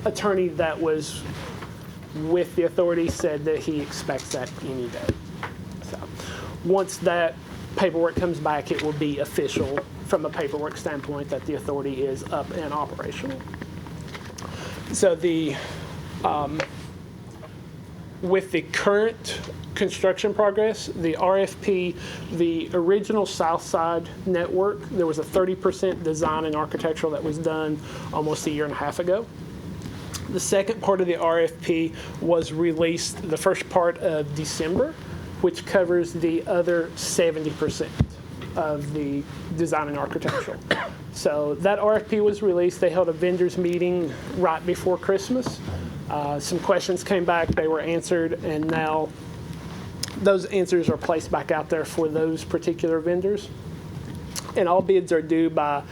attorney that was with the authority said that he expects that any day. So once that paperwork comes back, it will be official from a paperwork standpoint that the authority is up and operational. So with the current construction progress, the RFP, the original Southside network, there was a 30% design and architectural that was done almost a year and a half ago. The second part of the RFP was released the first part of December, which covers the other 70% of the design and architectural. So that RFP was released. They held a vendors meeting right before Christmas. Some questions came back, they were answered, and now those answers are placed back out there for those particular vendors. And all bids are due by,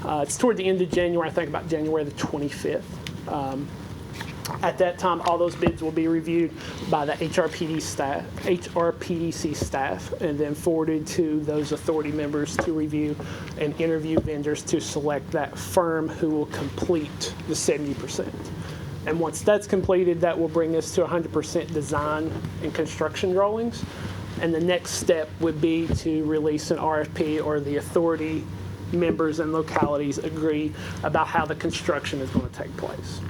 it's toward the end of January, I think about January the 25th. At that time, all those bids will be reviewed by the HRPDC staff, and then forwarded to those authority members to review and interview vendors to select that firm who will complete the 70%. And once that's completed, that will bring us to 100% design and construction drawings. And the next step would be to release an RFP, or the authority members and localities agree about how the construction is going to take place.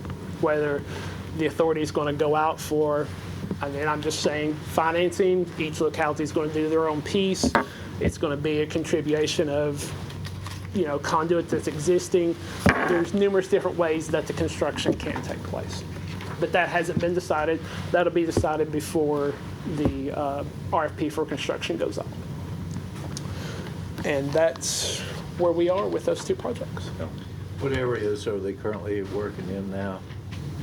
Whether the authority is going to go out for, I mean, I'm just saying, financing. Each locality is going to do their own piece. It's going to be a contribution of, conduit that's existing. There's numerous different ways that the construction can take place. But that hasn't been decided. That'll be decided before the RFP for construction goes out. And that's where we are with those two projects.
What areas are they currently working in now?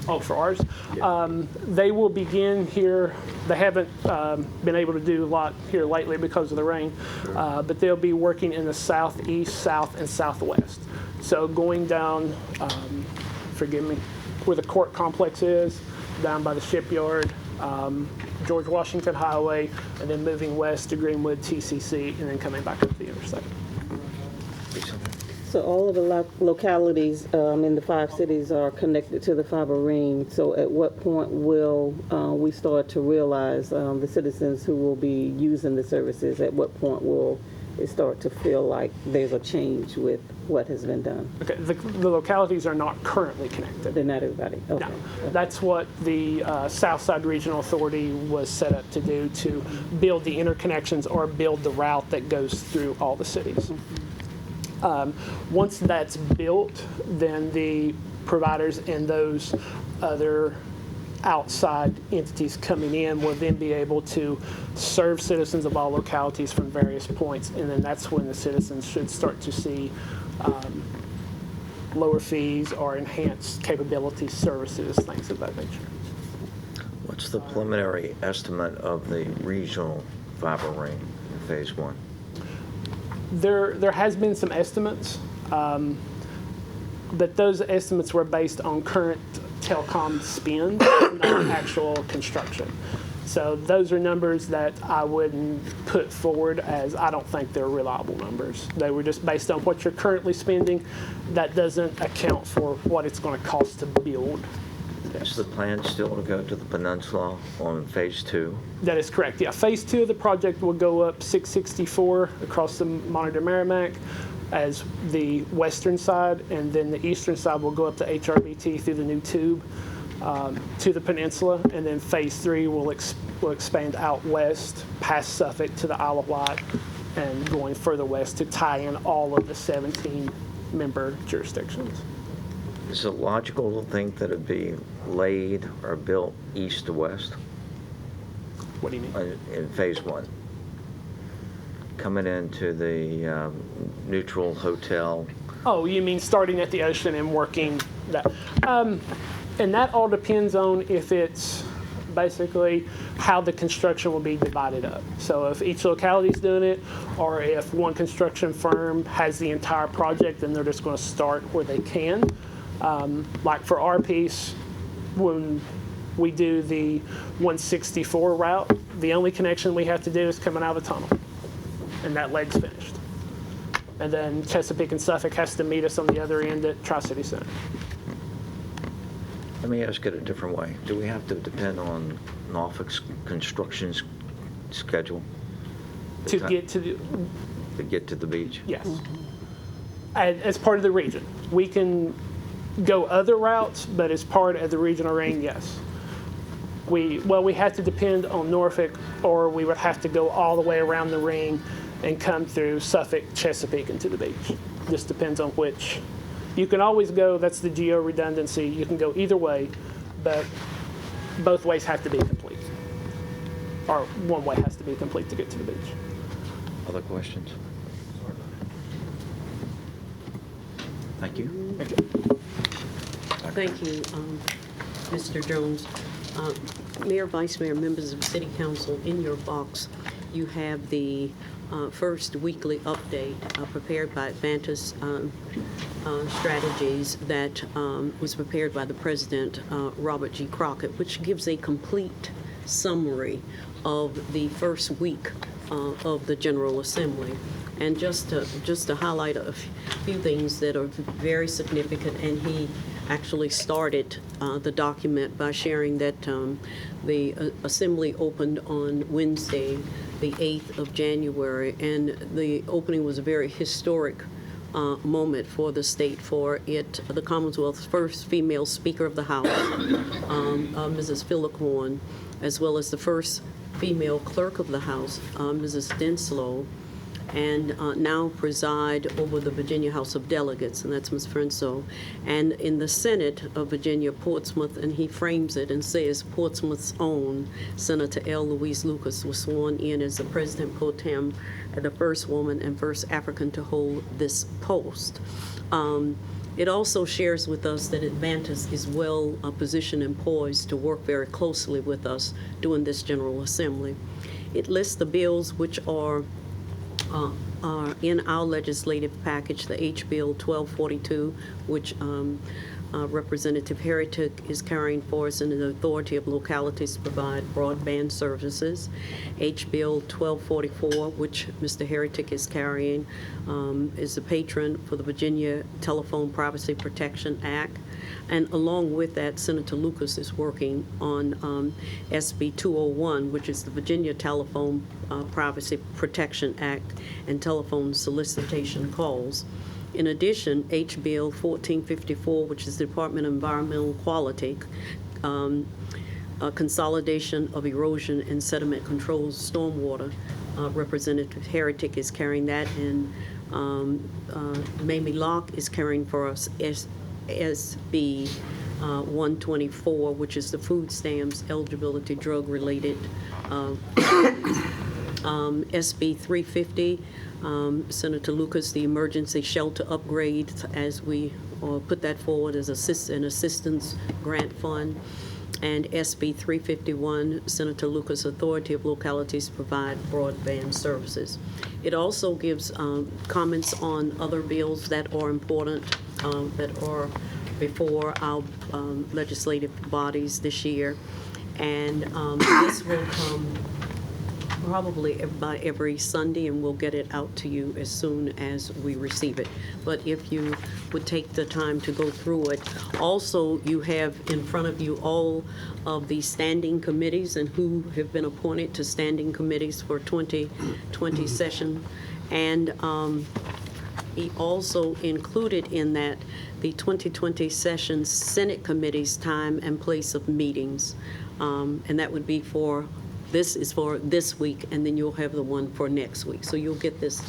Oh, for ours?
Yeah.
They will begin here. They haven't been able to do a lot here lately because of the rain, but they'll be working in the southeast, south, and southwest. So going down, forgive me, where the court complex is, down by the shipyard, George Washington Highway, and then moving west to Greenwood, TCC, and then coming back up the interstate.
So all of the localities in the 5 cities are connected to the fiber ring. So at what point will we start to realize the citizens who will be using the services? At what point will it start to feel like there's a change with what has been done?
Okay, the localities are not currently connected.
They're not everybody. Okay.
No, that's what the Southside Regional Authority was set up to do, to build the interconnections or build the route that goes through all the cities. Once that's built, then the providers and those other outside entities coming in will then be able to serve citizens of all localities from various points, and then that's when the citizens should start to see lower fees or enhanced capability services, things of that nature.
What's the preliminary estimate of the regional fiber ring in phase 1?
There has been some estimates, but those estimates were based on current telecom spend, not actual construction. So those are numbers that I wouldn't put forward, as I don't think they're reliable numbers. They were just based on what you're currently spending. That doesn't account for what it's going to cost to build.
Is the plan still to go to the peninsula on phase 2?
That is correct. Yeah, phase 2 of the project will go up 664 across the Monitor Merrimack as the western side, and then the eastern side will go up to HRBT through the new tube to the peninsula, and then phase 3 will expand out west past Suffolk to the Isle of Wight, and going further west to tie in all of the 17 member jurisdictions.
Is it logical to think that it'd be laid or built east to west
What do you mean?
in phase 1? Coming into the neutral hotel.
Oh, you mean starting at the ocean and working that? And that all depends on if it's basically how the construction will be divided up. So if each locality is doing it, or if one construction firm has the entire project and they're just going to start where they can. Like for our piece, when we do the 164 route, the only connection we have to do is coming out of the tunnel, and that leg's finished. And then Chesapeake and Suffolk has to meet us on the other end at Tri-City Center.
Let me ask it a different way. Do we have to depend on Norfolk's construction schedule
To get to the,
to get to the beach?
yes. As part of the region. We can go other routes, but as part of the regional ring, yes. We have to depend on Norfolk, or we would have to go all the way around the ring and come through Suffolk, Chesapeake, and to the beach. Just depends on which. You can always go, that's the geo redundancy, you can go either way, but both ways have to be complete. Or one way has to be complete to get to the beach.
Other questions? Thank you.
Thank you, Mr. Jones. Mayor, Vice Mayor, members of City Council, in your box, you have the first weekly update prepared by Advantis Strategies that was prepared by the President, Robert G. Crockett, which gives a complete summary of the first week of the General Assembly. And just to highlight a few things that are very significant, and he actually started the document by sharing that the Assembly opened on Wednesday, the 8th of January, and the opening was a very historic moment for the state, for it, the Commonwealth's first female Speaker of the House, Mrs. Phillip Horn, as well as the first female Clerk of the House, Mrs. Denslow, and now preside over the Virginia House of Delegates, and that's Ms. Frenso. And in the Senate of Virginia, Portsmouth, and he frames it and says, Portsmouth's own Senator L. Louise Lucas was sworn in as the President pro tem, and the first woman and first African to hold this post. It also shares with us that Advantis is well positioned and poised to work very closely with us during this General Assembly. It lists the bills which are in our legislative package, the H.Bill 1242, which Representative Heritage is carrying for us, and the authority of localities to provide broadband services. H.Bill 1244, which Mr. Heritage is carrying, is the patron for the Virginia Telephone Privacy Protection Act. And along with that, Senator Lucas is working on SB 201, which is the Virginia Telephone Privacy Protection Act and telephone solicitation calls. In addition, H.Bill 1454, which is the Department of Environmental Quality, consolidation of erosion and sediment controls stormwater. Representative Heritage is carrying that, and Mamie Locke is carrying for us SB 124, which is the food stamps eligibility drug-related. SB 350, Senator Lucas, the emergency shelter upgrade, as we put that forward as an assistance grant fund. And SB 351, Senator Lucas, authority of localities to provide broadband services. It also gives comments on other bills that are important, that are before our legislative bodies this year. And this will come probably by every Sunday, and we'll get it out to you as soon as we receive it. But if you would take the time to go through it. Also, you have in front of you all of the standing committees and who have been appointed to standing committees for 2020 session. And he also included in that the 2020 session Senate committees' time and place of meetings. And that would be for this is for this week, and then you'll have the one for next week. So you'll get this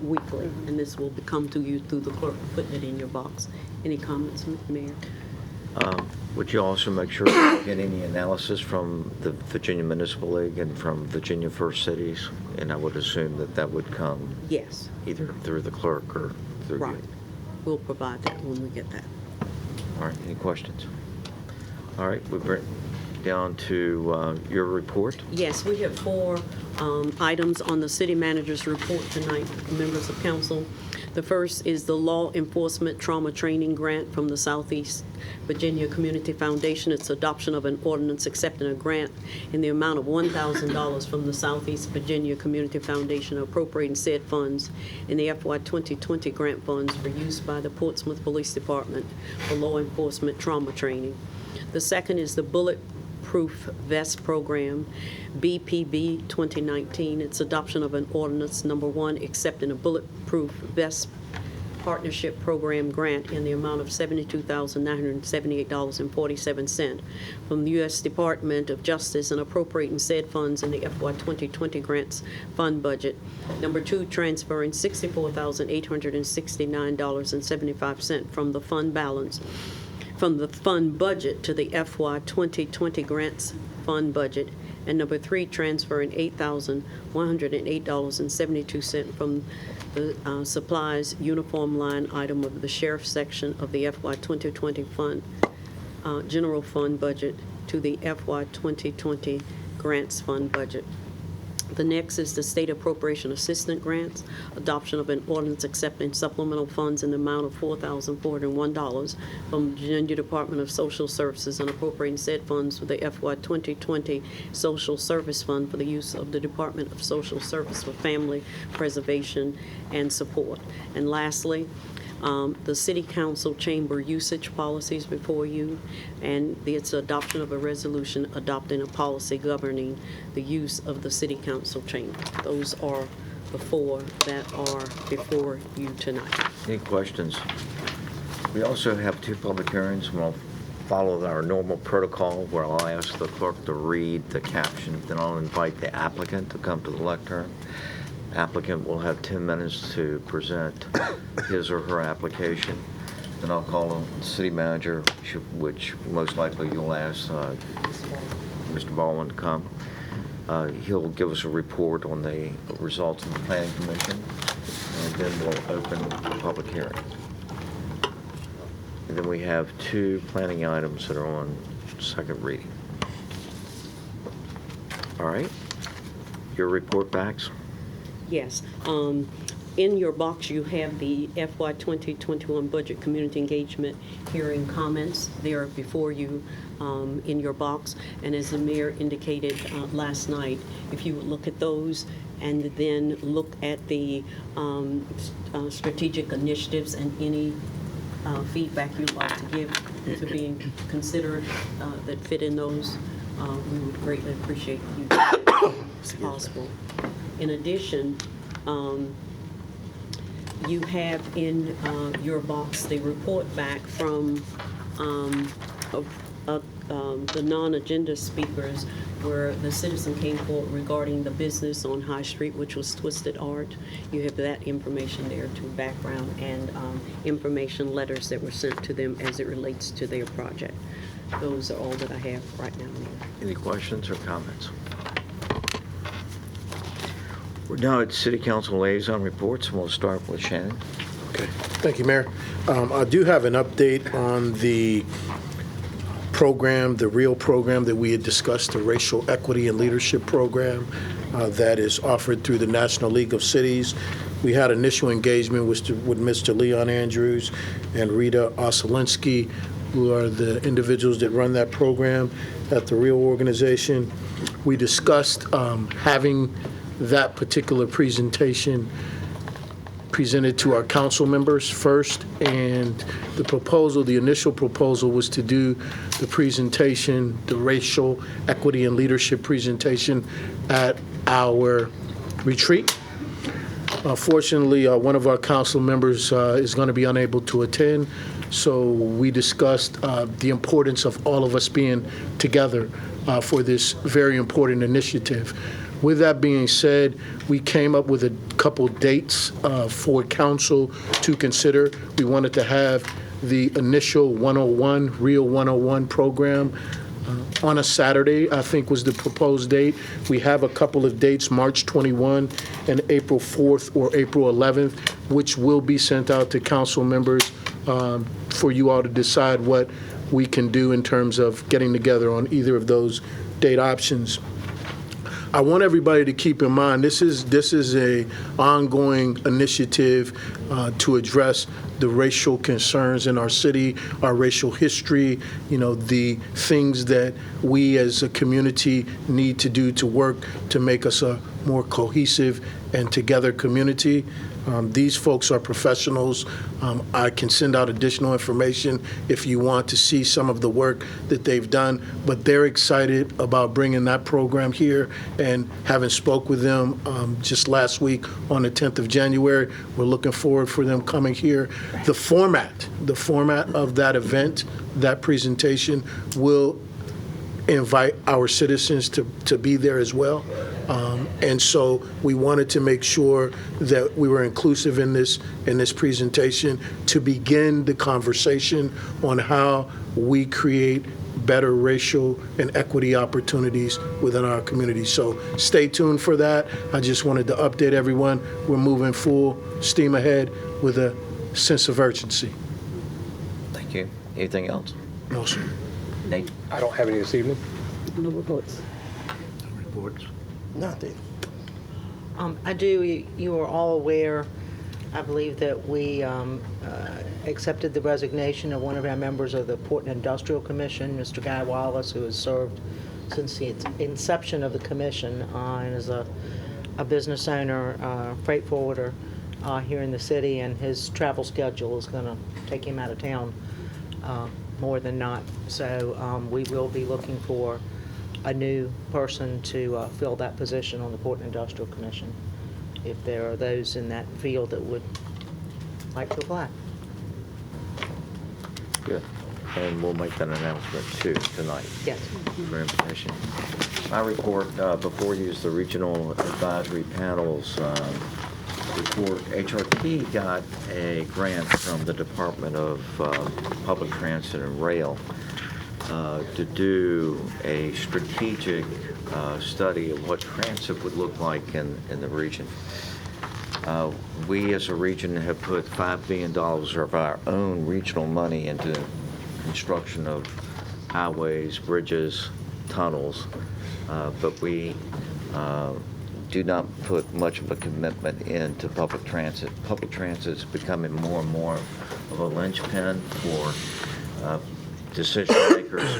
weekly, and this will come to you through the clerk putting it in your box. Any comments, Mayor?
Would you also make sure you get any analysis from the Virginia Municipal League and from Virginia First Cities? And I would assume that that would come
Yes.
either through the clerk or through
Right.
you.
We'll provide that when we get that.
All right, any questions? All right, we're down to your report.
Yes, we have 4 items on the city manager's report tonight, members of council. The first is the Law Enforcement Trauma Training Grant from the Southeast Virginia Community Foundation. It's adoption of an ordinance accepting a grant in the amount of $1,000 from the Southeast Virginia Community Foundation, appropriating said funds in the FY 2020 grant funds for use by the Portsmouth Police Department for law enforcement trauma training. The second is the Bulletproof Vest Program, BPB 2019. It's adoption of an ordinance, number 1, accepting a Bulletproof Vest Partnership Program grant in the amount of $72,978.47 from the U.S. Department of Justice and appropriating said funds in the FY 2020 grants fund budget. Number 2, transferring $64,869.75 from the fund balance from the fund budget to the FY 2020 grants fund budget. And number 3, transferring $8,108.72 from the supplies uniform line item of the sheriff's section of the FY 2020 fund, general fund budget to the FY 2020 grants fund budget. The next is the state appropriation assistant grants, adoption of an ordinance accepting supplemental funds in the amount of $4,401 from the Virginia Department of Social Services and appropriating said funds for the FY 2020 Social Service Fund for the use of the Department of Social Service for family preservation and support. And lastly, the City Council chamber usage policies before you, and its adoption of a resolution adopting a policy governing the use of the City Council chamber. Those are the 4 that are before you tonight.
Any questions? We also have 2 public hearings. We'll follow our normal protocol where I'll ask the clerk to read the caption, then I'll invite the applicant to come to the lectern. Applicant will have 10 minutes to present his or her application. Then I'll call on the city manager, which most likely you'll ask Mr. Baldwin to come. He'll give us a report on the results of the planning commission, and then we'll open the public hearing. And then we have 2 planning items that are on second reading. All right, your report backs.
Yes. In your box, you have the FY 2021 Budget Community Engagement Hearing comments. They are before you in your box. And as the mayor indicated last night, if you would look at those and then look at the strategic initiatives and any feedback you'd like to give to being considered that fit in those, we would greatly appreciate you as possible. In addition, you have in your box the report back from the non-agenda speakers where the citizen came forward regarding the business on High Street, which was Twisted Art. You have that information there to background and information letters that were sent to them as it relates to their project. Those are all that I have right now, Mayor.
Any questions or comments? We're now at City Council liaison reports, and we'll start with Shannon.
Okay, thank you, Mayor. I do have an update on the program, the REAL program that we had discussed, the Racial Equity and Leadership Program that is offered through the National League of Cities. We had initial engagement with Mr. Leon Andrews and Rita Osolinsky, who are the individuals that run that program at the REAL organization. We discussed having that particular presentation presented to our council members first, and the initial proposal was to do the presentation, the racial equity and leadership presentation at our retreat. Fortunately, one of our council members is going to be unable to attend, so we discussed the importance of all of us being together for this very important initiative. With that being said, we came up with a couple dates for council to consider. We wanted to have the initial 101, Real 101 program on a Saturday, I think was the proposed date. We have a couple of dates, March 21 and April 4th or April 11th, which will be sent out to council members for you all to decide what we can do in terms of getting together on either of those date options. I want everybody to keep in mind this is a ongoing initiative to address the racial concerns in our city, our racial history, the things that we as a community need to do to work to make us a more cohesive and together community. These folks are professionals. I can send out additional information if you want to see some of the work that they've done, but they're excited about bringing that program here, and having spoke with them just last week on the 10th of January, we're looking forward for them coming here. The format of that event, that presentation, will invite our citizens to be there as well. And so we wanted to make sure that we were inclusive in this presentation to begin the conversation on how we create better racial and equity opportunities within our community. So stay tuned for that. I just wanted to update everyone. We're moving full steam ahead with a sense of urgency.
Thank you. Anything else?
No, sir.
Nate?
I don't have any this evening.
No reports.
Reports.
Nothing.
I do, you are all aware, I believe that we accepted the resignation of one of our members of the Port and Industrial Commission, Mr. Guy Wallace, who has served since the inception of the commission and is a business owner, freight forwarder here in the city, and his travel schedule is going to take him out of town more than not. So we will be looking for a new person to fill that position on the Port and Industrial Commission, if there are those in that field that would like to apply.
Good. And we'll make that announcement too tonight.
Yes.
For information. My report before you is the regional advisory panels report. HRT got a grant from the Department of Public Transit and Rail to do a strategic study of what transit would look like in the region. We as a region have put $5 billion of our own regional money into construction of highways, bridges, tunnels, but we do not put much of a commitment into public transit. Public transit is becoming more and more of a linchpin for decision makers.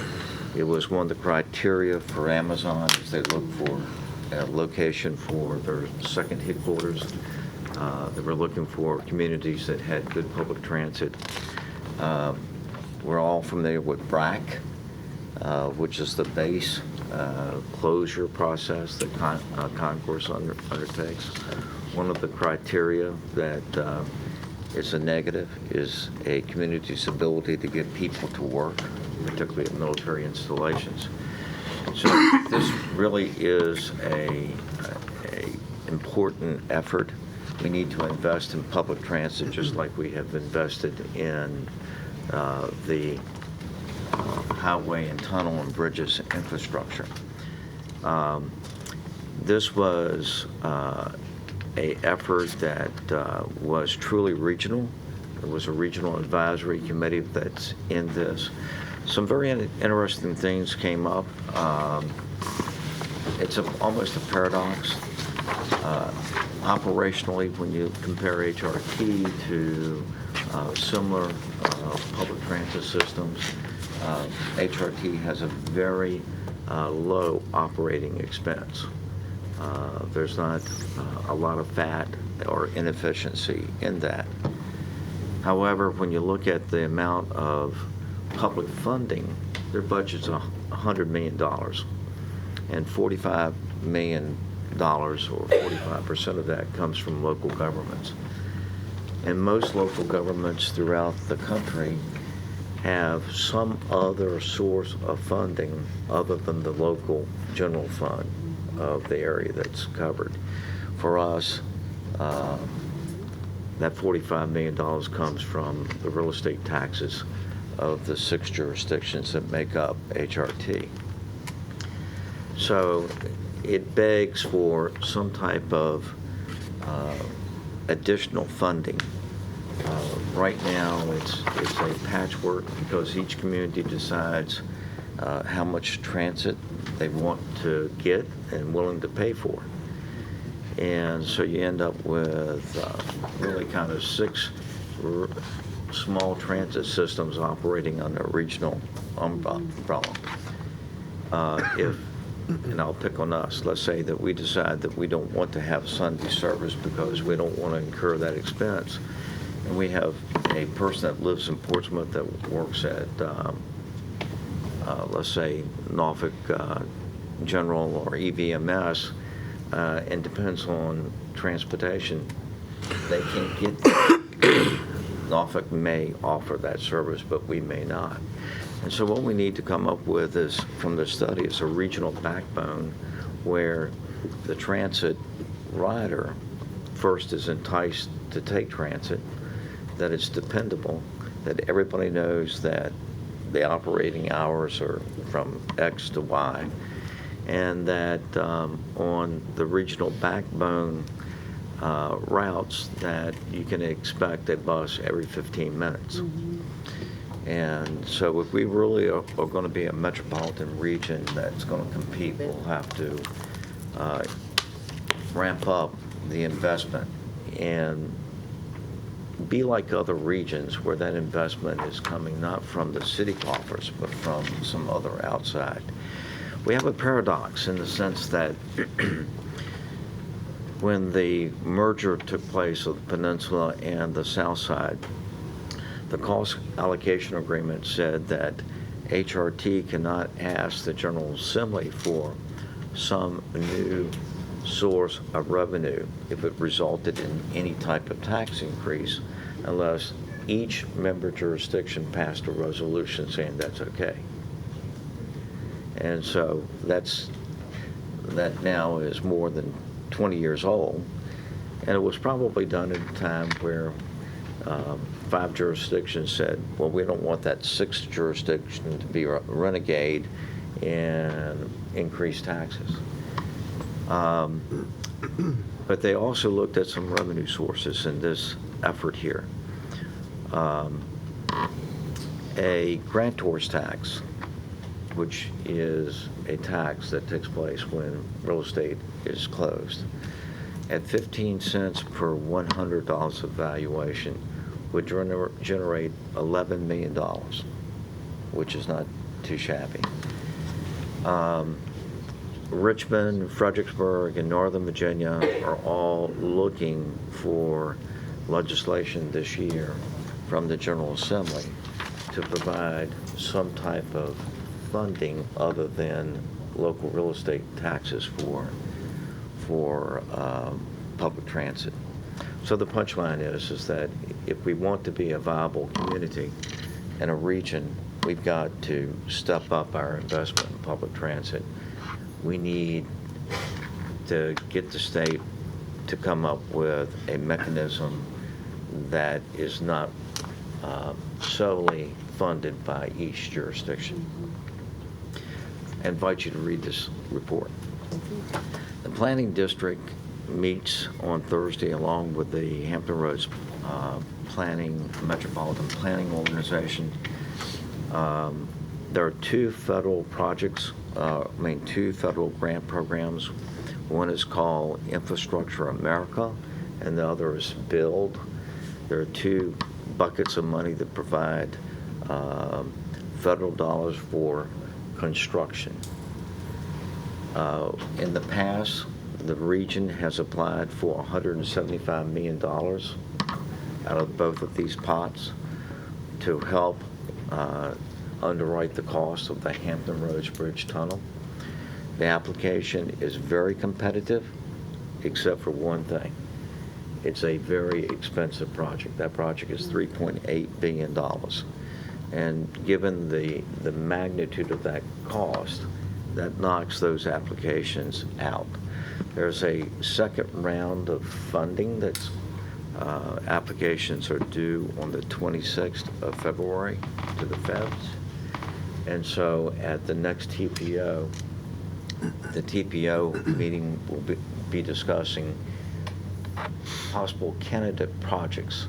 It was one of the criteria for Amazon as they look for a location for their second headquarters. They were looking for communities that had good public transit. We're all familiar with BRAC, which is the base closure process that Concourse undertakes. One of the criteria that is a negative is a community's ability to get people to work, particularly at military installations. So this really is a important effort. We need to invest in public transit just like we have invested in the highway and tunnel and bridges infrastructure. This was a effort that was truly regional. There was a regional advisory committee that's in this. Some very interesting things came up. It's almost a paradox. Operationally, when you compare HRT to similar public transit systems, HRT has a very low operating expense. There's not a lot of fat or inefficiency in that. However, when you look at the amount of public funding, their budget's $100 million, and $45 million or 45% of that comes from local governments. And most local governments throughout the country have some other source of funding other than the local general fund of the area that's covered. For us, that $45 million comes from the real estate taxes of the 6 jurisdictions that make up HRT. So it begs for some type of additional funding. Right now, it's a patchwork because each community decides how much transit they want to get and willing to pay for. And so you end up with really kind of 6 small transit systems operating under a regional umbrella. And I'll pick on us, let's say that we decide that we don't want to have Sunday service because we don't want to incur that expense. And we have a person that lives in Portsmouth that works at, let's say, Norfolk General or EVMS, and depends on transportation. They can't get there. Norfolk may offer that service, but we may not. And so what we need to come up with is, from the study, is a regional backbone where the transit rider first is enticed to take transit, that it's dependable, that everybody knows that the operating hours are from X to Y, and that on the regional backbone routes that you can expect a bus every 15 minutes. And so if we really are going to be a metropolitan region that's going to compete, we'll have to ramp up the investment and be like other regions where that investment is coming not from the city coffers, but from some other outside. We have a paradox in the sense that when the merger took place of the peninsula and the south side, the cost allocation agreement said that HRT cannot ask the General Assembly for some new source of revenue if it resulted in any type of tax increase unless each member jurisdiction passed a resolution saying that's okay. And so that now is more than 20 years old, and it was probably done at a time where 5 jurisdictions said, well, we don't want that 6th jurisdiction to be a renegade and increase taxes. But they also looked at some revenue sources in this effort here. A grantor's tax, which is a tax that takes place when real estate is closed, at 15 cents per $100 of valuation would generate $11 million, which is not too shabby. Richmond, Fredericksburg, and Northern Virginia are all looking for legislation this year from the General Assembly to provide some type of funding other than local real estate taxes for public transit. So the punchline is that if we want to be a viable community and a region, we've got to step up our investment in public transit. We need to get the state to come up with a mechanism that is not solely funded by each jurisdiction. I invite you to read this report. The planning district meets on Thursday along with the Hampton Roads Metropolitan Planning Organization. There are 2 federal projects, 2 federal grant programs. One is called Infrastructure America, and the other is Build. There are 2 buckets of money that provide federal dollars for construction. In the past, the region has applied for $175 million out of both of these pots to help underwrite the cost of the Hampton Roads Bridge Tunnel. The application is very competitive, except for one thing. It's a very expensive project. That project is $3.8 billion. And given the magnitude of that cost, that knocks those applications out. There's a second round of funding that's applications are due on the 26th of February to the feds. And so at the next TPO, the TPO meeting will be discussing possible candidate projects.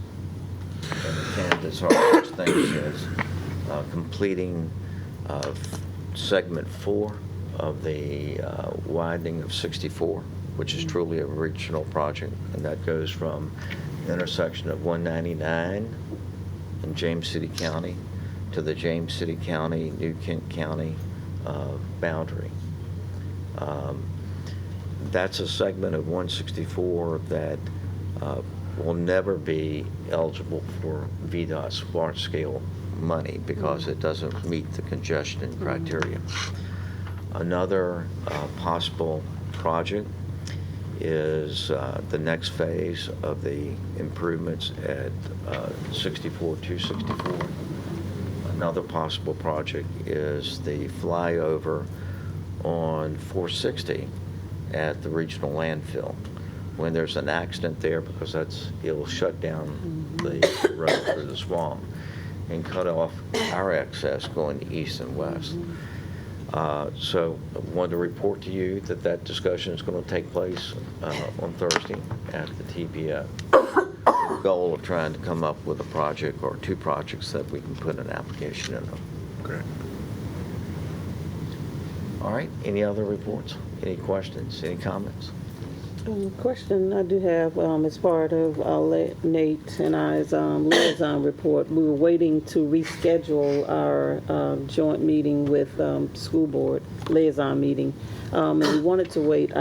And the candidates are such things as completing segment 4 of the widening of 64, which is truly a regional project, and that goes from the intersection of 199 in James City County to the James City County, New Kent County boundary. That's a segment of 164 that will never be eligible for VDOT's large-scale money because it doesn't meet the congestion criteria. Another possible project is the next phase of the improvements at 64-264. Another possible project is the flyover on 460 at the regional landfill. When there's an accident there, because it'll shut down the road through the swamp, and cut off our access going east and west. So I wanted to report to you that that discussion is going to take place on Thursday at the TPO. The goal of trying to come up with a project or two projects that we can put an application in them.
Okay.
All right, any other reports? Any questions, any comments?
Question I do have, as part of Nate and I's liaison report, we were waiting to reschedule our joint meeting with school board, liaison meeting. And we wanted to wait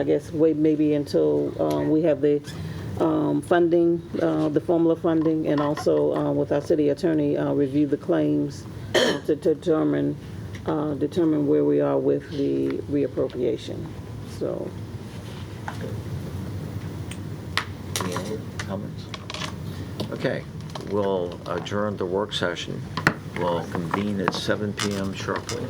maybe until we have the funding, the formula funding, and also with our city attorney, review the claims to determine where we are with the reappropriation. So.
Any other comments? Okay, we'll adjourn the work session. We'll convene at 7 p.m. sharply.